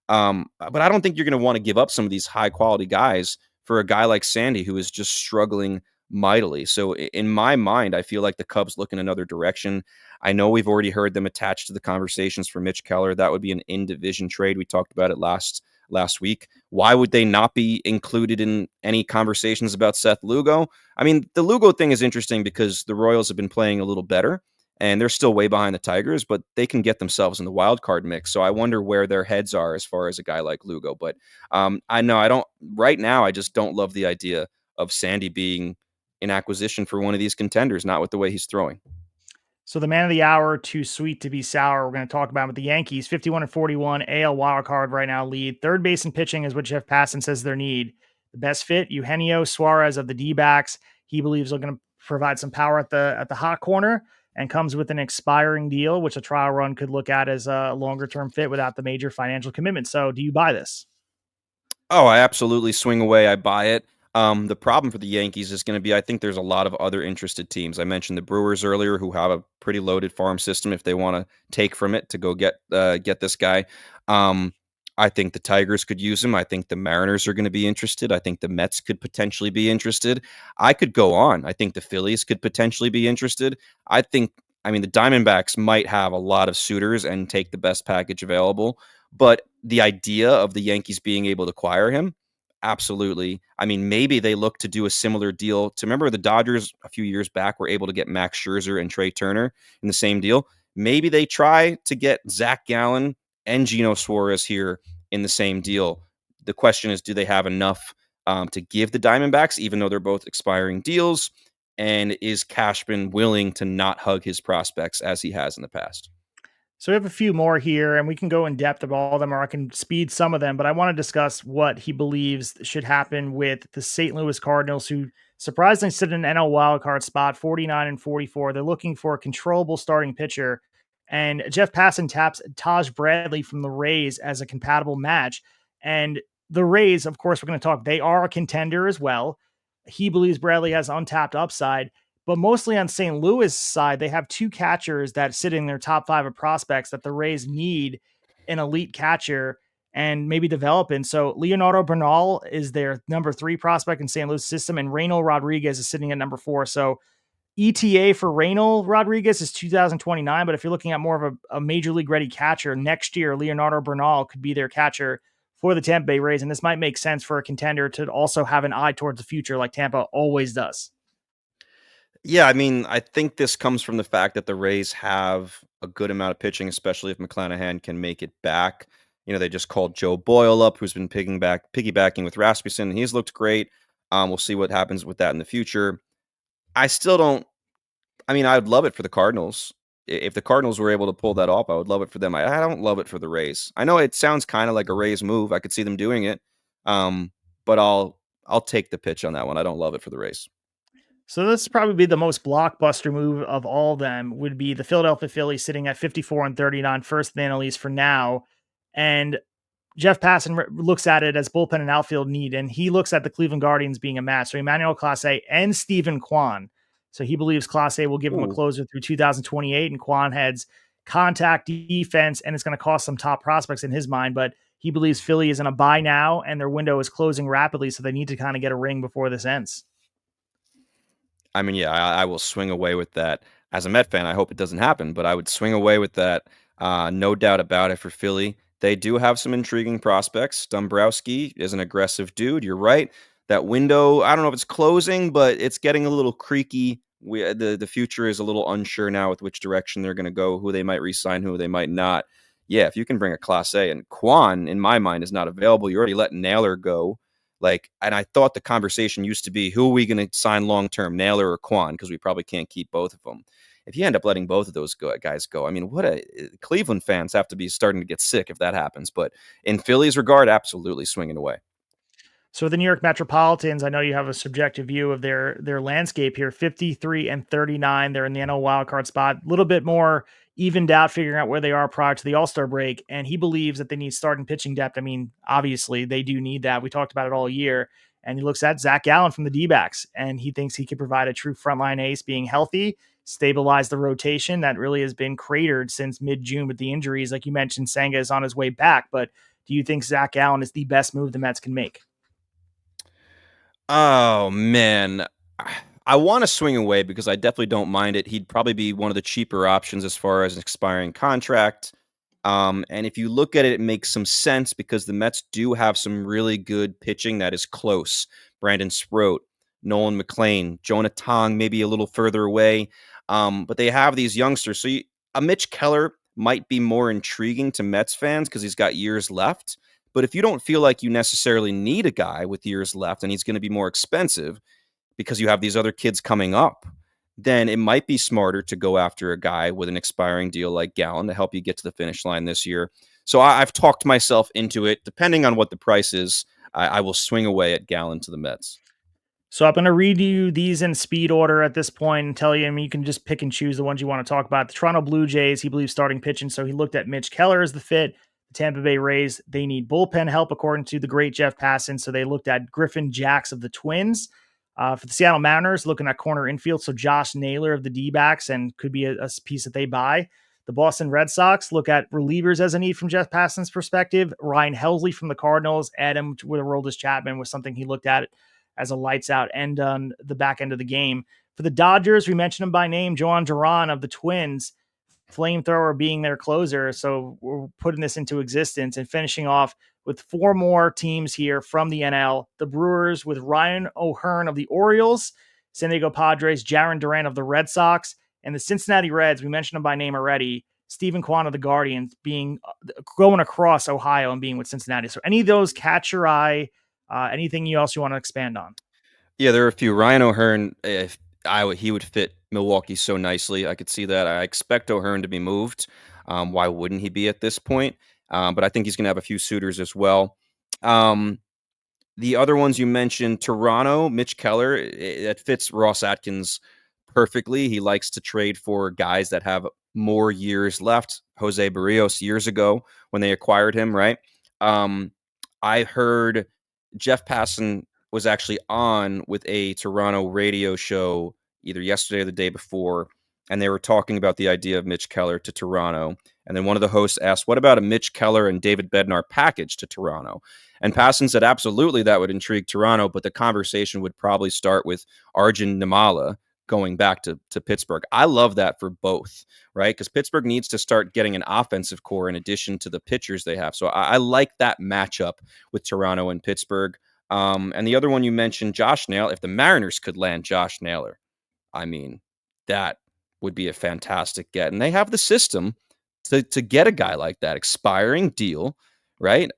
But I don't think you're going to want to give up some of these high quality guys for a guy like Sandy, who is just struggling mightily. So in my mind, I feel like the Cubs look in another direction. I know we've already heard them attached to the conversations for Mitch Keller. That would be an in-division trade. We talked about it last week. Why would they not be included in any conversations about Seth Lugo? I mean, the Lugo thing is interesting because the Royals have been playing a little better and they're still way behind the Tigers, but they can get themselves in the wild card mix. So I wonder where their heads are as far as a guy like Lugo. But I know I don't right now. I just don't love the idea of Sandy being an acquisition for one of these contenders, not with the way he's throwing. So the man of the hour, too sweet to be sour. We're going to talk about with the Yankees, 51 and 41, AL wildcard right now lead. Third base and pitching is what Jeff Passan says their need. The best fit, Eugenio Suarez of the D-backs. He believes they're going to provide some power at the hot corner and comes with an expiring deal, which a trial run could look at as a longer term fit without the major financial commitment. So do you buy this? Oh, I absolutely swing away. I buy it. The problem for the Yankees is going to be I think there's a lot of other interested teams. I mentioned the Brewers earlier, who have a pretty loaded farm system if they want to take from it to go get this guy. Um, I think the Tigers could use him. I think the Mariners are going to be interested. I think the Mets could potentially be interested. I could go on. I think the Phillies could potentially be interested. I think, I mean, the Diamondbacks might have a lot of suitors and take the best package available. But the idea of the Yankees being able to acquire him, absolutely. I mean, maybe they look to do a similar deal to, remember, the Dodgers a few years back were able to get Max Scherzer and Trey Turner in the same deal. Maybe they try to get Zach Gallen and Geno Suarez here in the same deal. The question is, do they have enough to give the Diamondbacks, even though they're both expiring deals? And is Cashman willing to not hug his prospects as he has in the past? So we have a few more here, and we can go in depth of all of them, or I can speed some of them. But I want to discuss what he believes should happen with the St. Louis Cardinals, who surprisingly sit in an NL wildcard spot, 49 and 44. They're looking for a controllable starting pitcher, and Jeff Passan taps Taj Bradley from the Rays as a compatible match. And the Rays, of course, we're going to talk. They are a contender as well. He believes Bradley has untapped upside. But mostly on St. Louis' side, they have two catchers that sit in their top five of prospects that the Rays need an elite catcher and maybe develop in. So Leonardo Bernal is their number three prospect in St. Louis system, and Reynel Rodriguez is sitting at number four. So ETA for Reynel Rodriguez is 2029. But if you're looking at more of a major league ready catcher next year, Leonardo Bernal could be their catcher for the Tampa Bay Rays. And this might make sense for a contender to also have an eye towards the future like Tampa always does. Yeah, I mean, I think this comes from the fact that the Rays have a good amount of pitching, especially if McClanahan can make it back. You know, they just called Joe Boyle up, who's been piggybacking with Rasmussen. He's looked great. We'll see what happens with that in the future. I still don't. I mean, I would love it for the Cardinals. If the Cardinals were able to pull that off, I would love it for them. I don't love it for the Rays. I know it sounds kind of like a Rays move. I could see them doing it, um, but I'll take the pitch on that one. I don't love it for the Rays. So this would probably be the most blockbuster move of all of them would be the Philadelphia Phillies sitting at 54 and 39, first in the NL East for now. And Jeff Passan looks at it as bullpen and outfield need, and he looks at the Cleveland Guardians being a match. So Emmanuel Clase and Stephen Kwan. So he believes Clase will give him a Ooh. closer through 2028, and Kwan heads contact defense, and it's going to cost some top prospects in his mind. But he believes Philly is in a buy now, and their window is closing rapidly, so they need to kind of get a ring before this ends. I mean, yeah, I will swing away with that. As a Met fan, I hope it doesn't happen, but I would swing away with that. No doubt about it for Philly. They do have some intriguing prospects. Dombrowski is an aggressive dude. You're right. That window, I don't know if it's closing, but it's getting a little creaky. The future is a little unsure now with which direction they're going to go, who they might re-sign, who they might not. Yeah, if you can bring a Class A, and Quan, in my mind, is not available. You already let Naylor go. Like, and I thought the conversation used to be, who are we going to sign long term, Naylor or Quan? Because we probably can't keep both of them. If you end up letting both of those guys go, I mean, what a Cleveland fans have to be starting to get sick if that happens. But in Philly's regard, absolutely swinging away. So the New York Metropolitans, I know you have a subjective view of their landscape here. 53 and 39. They're in the NL wildcard spot. A little bit more evened out, figuring out where they are prior to the All-Star break. And he believes that they need starting pitching depth. I mean, obviously they do need that. We talked about it all year. And he looks at Zach Gallen from the D-backs, and he thinks he could provide a true frontline ace, being healthy, stabilize the rotation that really has been cratered since mid-June with the injuries. Like you mentioned, Senga is on his way back, but do you think Zach Gallen is the best move the Mets can make? Oh man, I want to swing away because I definitely don't mind it. He'd probably be one of the cheaper options as far as an expiring contract. And if you look at it, it makes some sense because the Mets do have some really good pitching that is close. Brandon Sproat, Nolan McLean, Jonah Tong, maybe a little further away. But they have these youngsters. So a Mitch Keller might be more intriguing to Mets fans because he's got years left. But if you don't feel like you necessarily need a guy with years left and he's going to be more expensive because you have these other kids coming up, then it might be smarter to go after a guy with an expiring deal like Gallen to help you get to the finish line this year. So I've talked myself into it. Depending on what the price is, I will swing away at Gallen to the Mets. So I'm going to read you these in speed order at this point and tell you, I mean, you can just pick and choose the ones you want to talk about. The Toronto Blue Jays, he believes starting pitching. So he looked at Mitch Keller as the fit. The Tampa Bay Rays, they need bullpen help, according to the great Jeff Passan. So they looked at Griffin Jacks of the Twins. For the Seattle Mariners, looking at corner infield. So Josh Naylor of the D-backs, and could be a piece that they buy. The Boston Red Sox look at relievers as a need from Jeff Passan's perspective. Ryan Helsley from the Cardinals, add him with Aroldis Chapman was something he looked at as a lights out end on the back end of the game. For the Dodgers, we mentioned him by name, Joan Duran of the Twins, flamethrower being their closer. So we're putting this into existence and finishing off with four more teams here from the NL. The Brewers with Ryan O'Hearn of the Orioles, San Diego Padres, Jaron Durant of the Red Sox, and the Cincinnati Reds. We mentioned them by name already. Stephen Kwan of the Guardians being going across Ohio and being with Cincinnati. So any of those catch your eye? Anything else you want to expand on? Yeah, there are a few. Ryan O'Hearn, if he would fit Milwaukee so nicely. I could see that. I expect O'Hearn to be moved. Why wouldn't he be at this point? But I think he's going to have a few suitors as well. Um, the other ones you mentioned, Toronto, Mitch Keller, it fits Ross Atkins perfectly. He likes to trade for guys that have more years left. Jose Barrios years ago when they acquired him, right? Um, I heard Jeff Passan was actually on with a Toronto radio show either yesterday or the day before, and they were talking about the idea of Mitch Keller to Toronto. And then one of the hosts asked, "What about a Mitch Keller and David Bednar package to Toronto?" And Passan said, "Absolutely, that would intrigue Toronto, but the conversation would probably start with Arjun Nimala going back to Pittsburgh." I love that for both, right? Because Pittsburgh needs to start getting an offensive core in addition to the pitchers they have. So I like that matchup with Toronto and Pittsburgh. And the other one you mentioned, Josh Naylor. If the Mariners could land Josh Naylor, I mean, that would be a fantastic get. And they have the system to get a guy like that, expiring deal, right?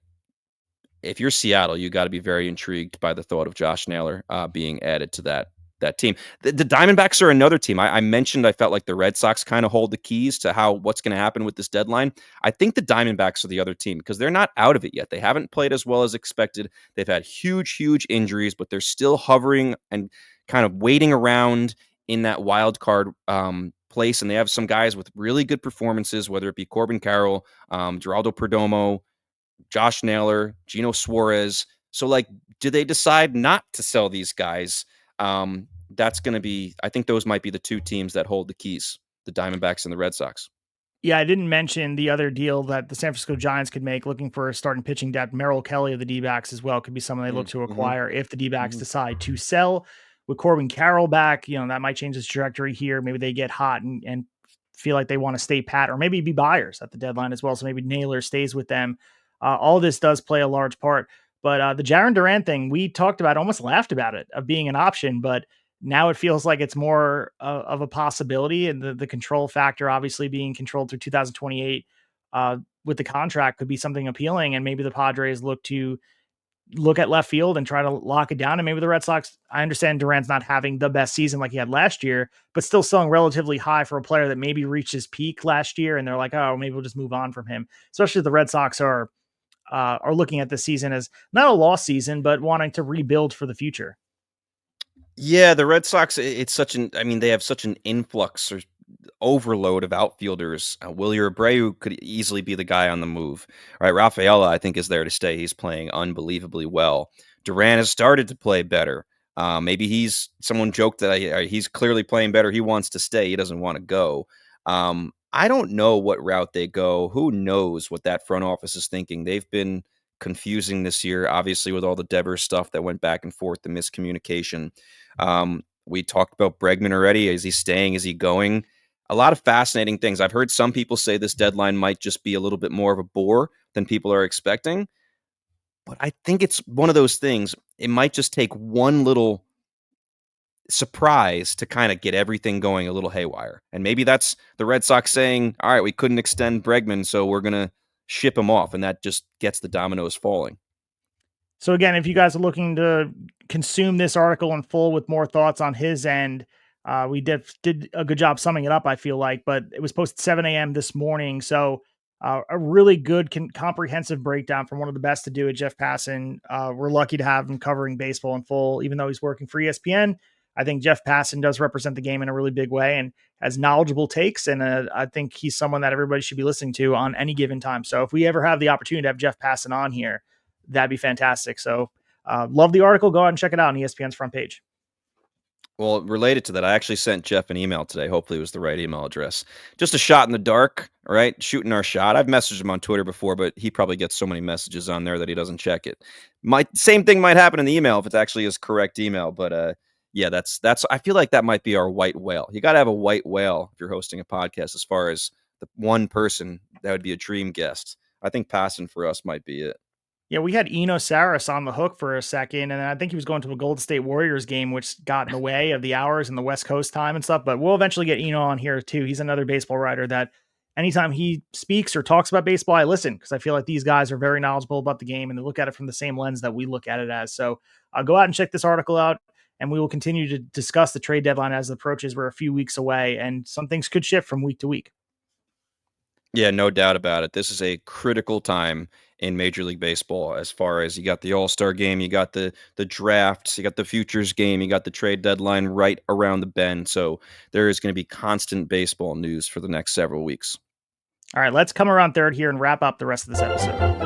If you're Seattle, you got to be very intrigued by the thought of Josh Naylor being added to that team. The Diamondbacks are another team. I mentioned I felt like the Red Sox kind of hold the keys to what's going to happen with this deadline. I think the Diamondbacks are the other team because they're not out of it yet. They haven't played as well as expected. They've had huge injuries, but they're still hovering and kind of waiting around in that wild card place. And they have some guys with really good performances, whether it be Corbin Carroll, Geraldo Perdomo, Josh Naylor, Gino Suarez. So, like, do they decide not to sell these guys? That's going to be, I think those might be the two teams that hold the keys, the Diamondbacks and the Red Sox. Yeah, I didn't mention the other deal that the San Francisco Giants could make looking for a starting pitching depth. Merrill Kelly of the D-backs as well could be someone they look to Mm-hmm. acquire if the D-backs Mm-hmm. decide to sell. With Corbin Carroll back, that might change his trajectory here. Maybe they get hot and feel like they want to stay pat, or maybe be buyers at the deadline as well. So maybe Naylor stays with them. All this does play a large part. But the Jaron Durant thing, we talked about, almost laughed about it, of being an option, but now it feels like it's more of a possibility, and the control factor obviously being controlled through 2028 with the contract could be something appealing. And maybe the Padres look at left field and try to lock it down. And maybe the Red Sox, I understand Durant's not having the best season like he had last year, but still selling relatively high for a player that maybe reached his peak last year. And they're like, oh, maybe we'll just move on from him. Especially if the Red Sox are looking at this season as not a lost season, but wanting to rebuild for the future. Yeah, the Red Sox, it's I mean, they have such an influx or overload of outfielders. Wilyer Abreu could easily be the guy on the move. Right, Rafaela, I think, is there to stay. He's playing unbelievably well. Durant has started to play better. Maybe someone joked that he's clearly playing better. He wants to stay. He doesn't want to go. I don't know what route they go. Who knows what that front office is thinking? They've been confusing this year, obviously, with all the Devers stuff that went back and forth, the miscommunication. We talked about Bregman already. Is he staying? Is he going? A lot of fascinating things. I've heard some people say this deadline might just be a little bit more of a bore than people are expecting. But I think it's one of those things. It might just take one little surprise to kind of get everything going a little haywire. And maybe that's the Red Sox saying, all right, we couldn't extend Bregman, so we're going to ship him off. And that just gets the dominoes falling. So again, if you guys are looking to consume this article in full with more thoughts on his end, we did a good job summing it up, I feel like, but it was posted 7 a.m. this morning. So a really good comprehensive breakdown from one of the best to do it, Jeff Passan. We're lucky to have him covering baseball in full, even though he's working for ESPN. I think Jeff Passan does represent the game in a really big way and has knowledgeable takes. And I think he's someone that everybody should be listening to on any given time. So if we ever have the opportunity to have Jeff Passan on here, that'd be fantastic. So love the article. Go out and check it out on ESPN's front page. Well, related to that, I actually sent Jeff an email today. Hopefully, it was the right email address. Just a shot in the dark, right? Shooting our shot. I've messaged him on Twitter before, but he probably gets so many messages on there that he doesn't check it. Same thing might happen in the email if it's actually his correct email. But yeah, that's. I feel like that might be our white whale. You got to have a white whale if you're hosting a podcast. As far as the one person that would be a dream guest, I think passing for us might be it. Yeah, we had Eno Saris on the hook for a second, and I think he was going to a Golden State Warriors game, which got in the way of the hours and the West Coast time and stuff. But we'll eventually get Eno on here too. He's another baseball writer that anytime he speaks or talks about baseball, I listen because I feel like these guys are very knowledgeable about the game and they look at it from the same lens that we look at it as. So go out and check this article out, and we will continue to discuss the trade deadline as it approaches. We're a few weeks away, and some things could shift from week to week. Yeah, no doubt about it. This is a critical time in Major League Baseball as far as you got the All-Star game, you got the drafts, you got the futures game, you got the trade deadline right around the bend. So there is going to be constant baseball news for the next several weeks. All right, let's come around third here and wrap up the rest of this episode.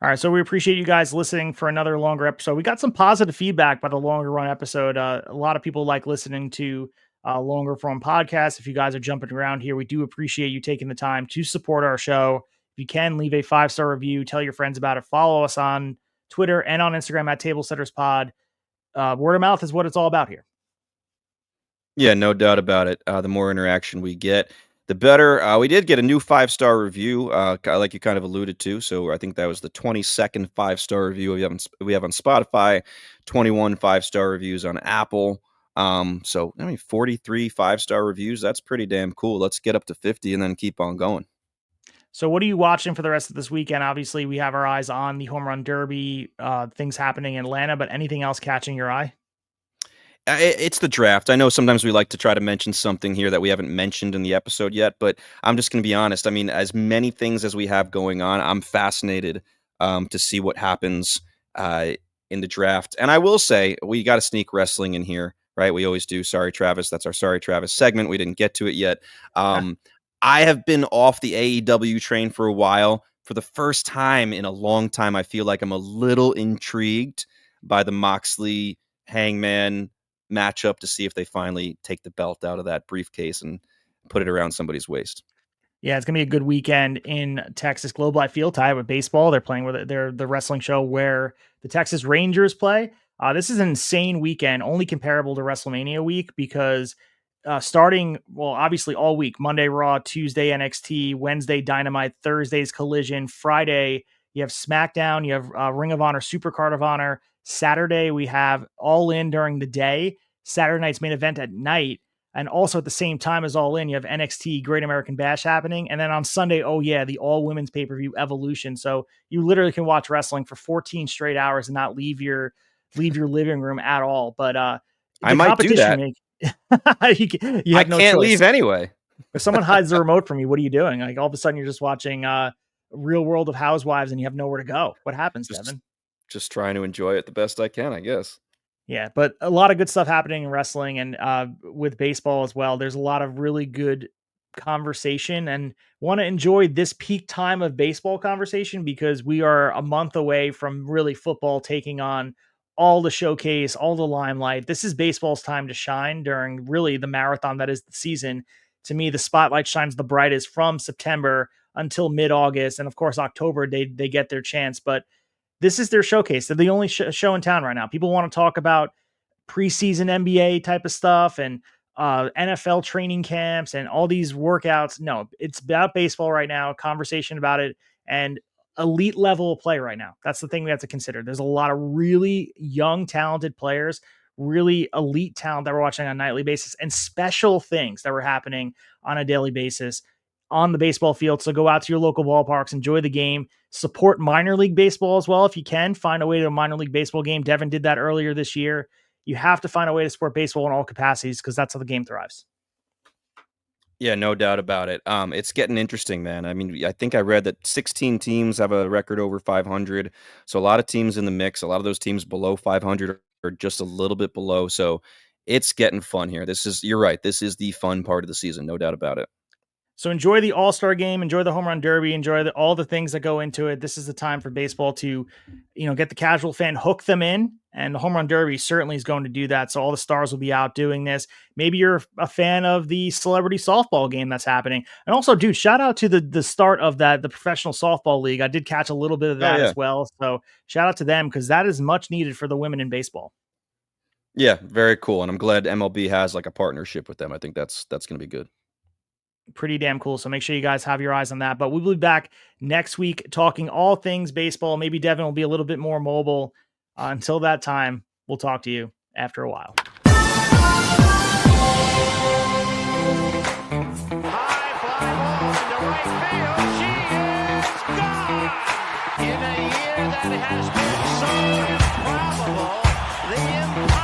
All right, so we appreciate you guys listening for another longer episode. We got some positive feedback by the longer run episode. A lot of people like listening to longer form podcasts. If you guys are jumping around here, we do appreciate you taking the time to support our show. If you can, leave a 5-star review, tell your friends about it, follow us on Twitter and on Instagram at Table Setters Pod. Word of mouth is what it's all about here. Yeah, no doubt about it. The more interaction we get, the better. We did get a new 5-star review, like you kind of alluded to. So I think that was the 22nd 5-star review we have on Spotify, 21 5-star reviews on Apple. So I mean, 43 5-star reviews. That's pretty damn cool. Let's get up to 50 and then keep on going. So what are you watching for the rest of this weekend? Obviously, we have our eyes on the Home Run Derby, things happening in Atlanta, but anything else catching your eye? It's the draft. I know sometimes we like to try to mention something here that we haven't mentioned in the episode yet, but I'm just going to be honest. I mean, as many things as we have going on, I'm fascinated to see what happens in the draft. And I will say, we got to sneak wrestling in here, right? We always do. Sorry, Travis. That's our Sorry, Travis segment. We didn't get to it yet. I have been off the AEW train for a while. For the first time in a long time, I feel like I'm a little intrigued by the Moxley Hangman matchup to see if they finally take the belt out of that briefcase and put it around somebody's waist. Yeah, it's gonna be a good weekend in Texas Global. I feel tied with baseball. They're playing with their the wrestling show where the Texas Rangers play. This is an insane weekend, only comparable to WrestleMania week because starting obviously all week: Monday Raw, Tuesday NXT, Wednesday Dynamite, Thursday's Collision, Friday you have SmackDown, you have Ring of Honor, Super Card of Honor. Saturday we have All In during the day. Saturday night's main event at night. And also at the same time as All In, you have NXT Great American Bash happening. And then on Sunday, oh yeah, the all women's pay-per-view Evolution. So you literally can watch wrestling for 14 straight hours and not leave your living room at all. But I the might do that. competition you I have no can't choice. leave anyway. If someone hides the remote from you, what are you doing? Like all of a sudden you're just watching Real World of Housewives and you have nowhere to go. What happens, Devin? Just trying to enjoy it the best I can, I guess. Yeah, but a lot of good stuff happening in wrestling and with baseball as well. There's a lot of really good conversation and want to enjoy this peak time of baseball conversation because we are a month away from really football taking on all the showcase, all the limelight. This is baseball's time to shine during really the marathon that is the season. To me, the spotlight shines the brightest from September until mid-August, and of course October they get their chance, but this is their showcase. They're the only show in town right now. People want to talk about preseason NBA type of stuff and NFL training camps and all these workouts. No, it's about baseball right now, conversation about it, and elite level of play right now. That's the thing we have to consider. There's a lot of really young, talented players, really elite talent that we're watching on a nightly basis, and special things that were happening on a daily basis on the baseball field. So go out to your local ballparks, enjoy the game, support minor league baseball as well. If you can find a way to a minor league baseball game. Devin did that earlier this year. You have to find a way to support baseball in all capacities because that's how the game thrives. Yeah, no doubt about it. It's getting interesting, man. I mean, I think I read that 16 teams have a record over 500. So a lot of teams in the mix. A lot of those teams below 500 are just a little bit below. So it's getting fun here. You're right. This is the fun part of the season, no doubt about it. So enjoy the All-Star game, enjoy the home run derby, enjoy all the things that go into it. This is the time for baseball to, get the casual fan, hook them in, and the home run derby certainly is going to do that. So all the stars will be out doing this. Maybe you're a fan of the celebrity softball game that's happening. And also, dude, shout out to the start of the professional softball league. I did catch a little bit of Oh that yeah. as well. So shout out to them because that is much needed for the women in baseball. Yeah, very cool. And I'm glad MLB has like a partnership with them. I think that's gonna be good. Pretty damn cool. So make sure you guys have your eyes on that. But we'll be back next week talking all things baseball. Maybe Devin will be a little bit more mobile. Until that time, we'll talk to you after a while. High fly ball into right field. She is gone. In a year that has been so improbable, the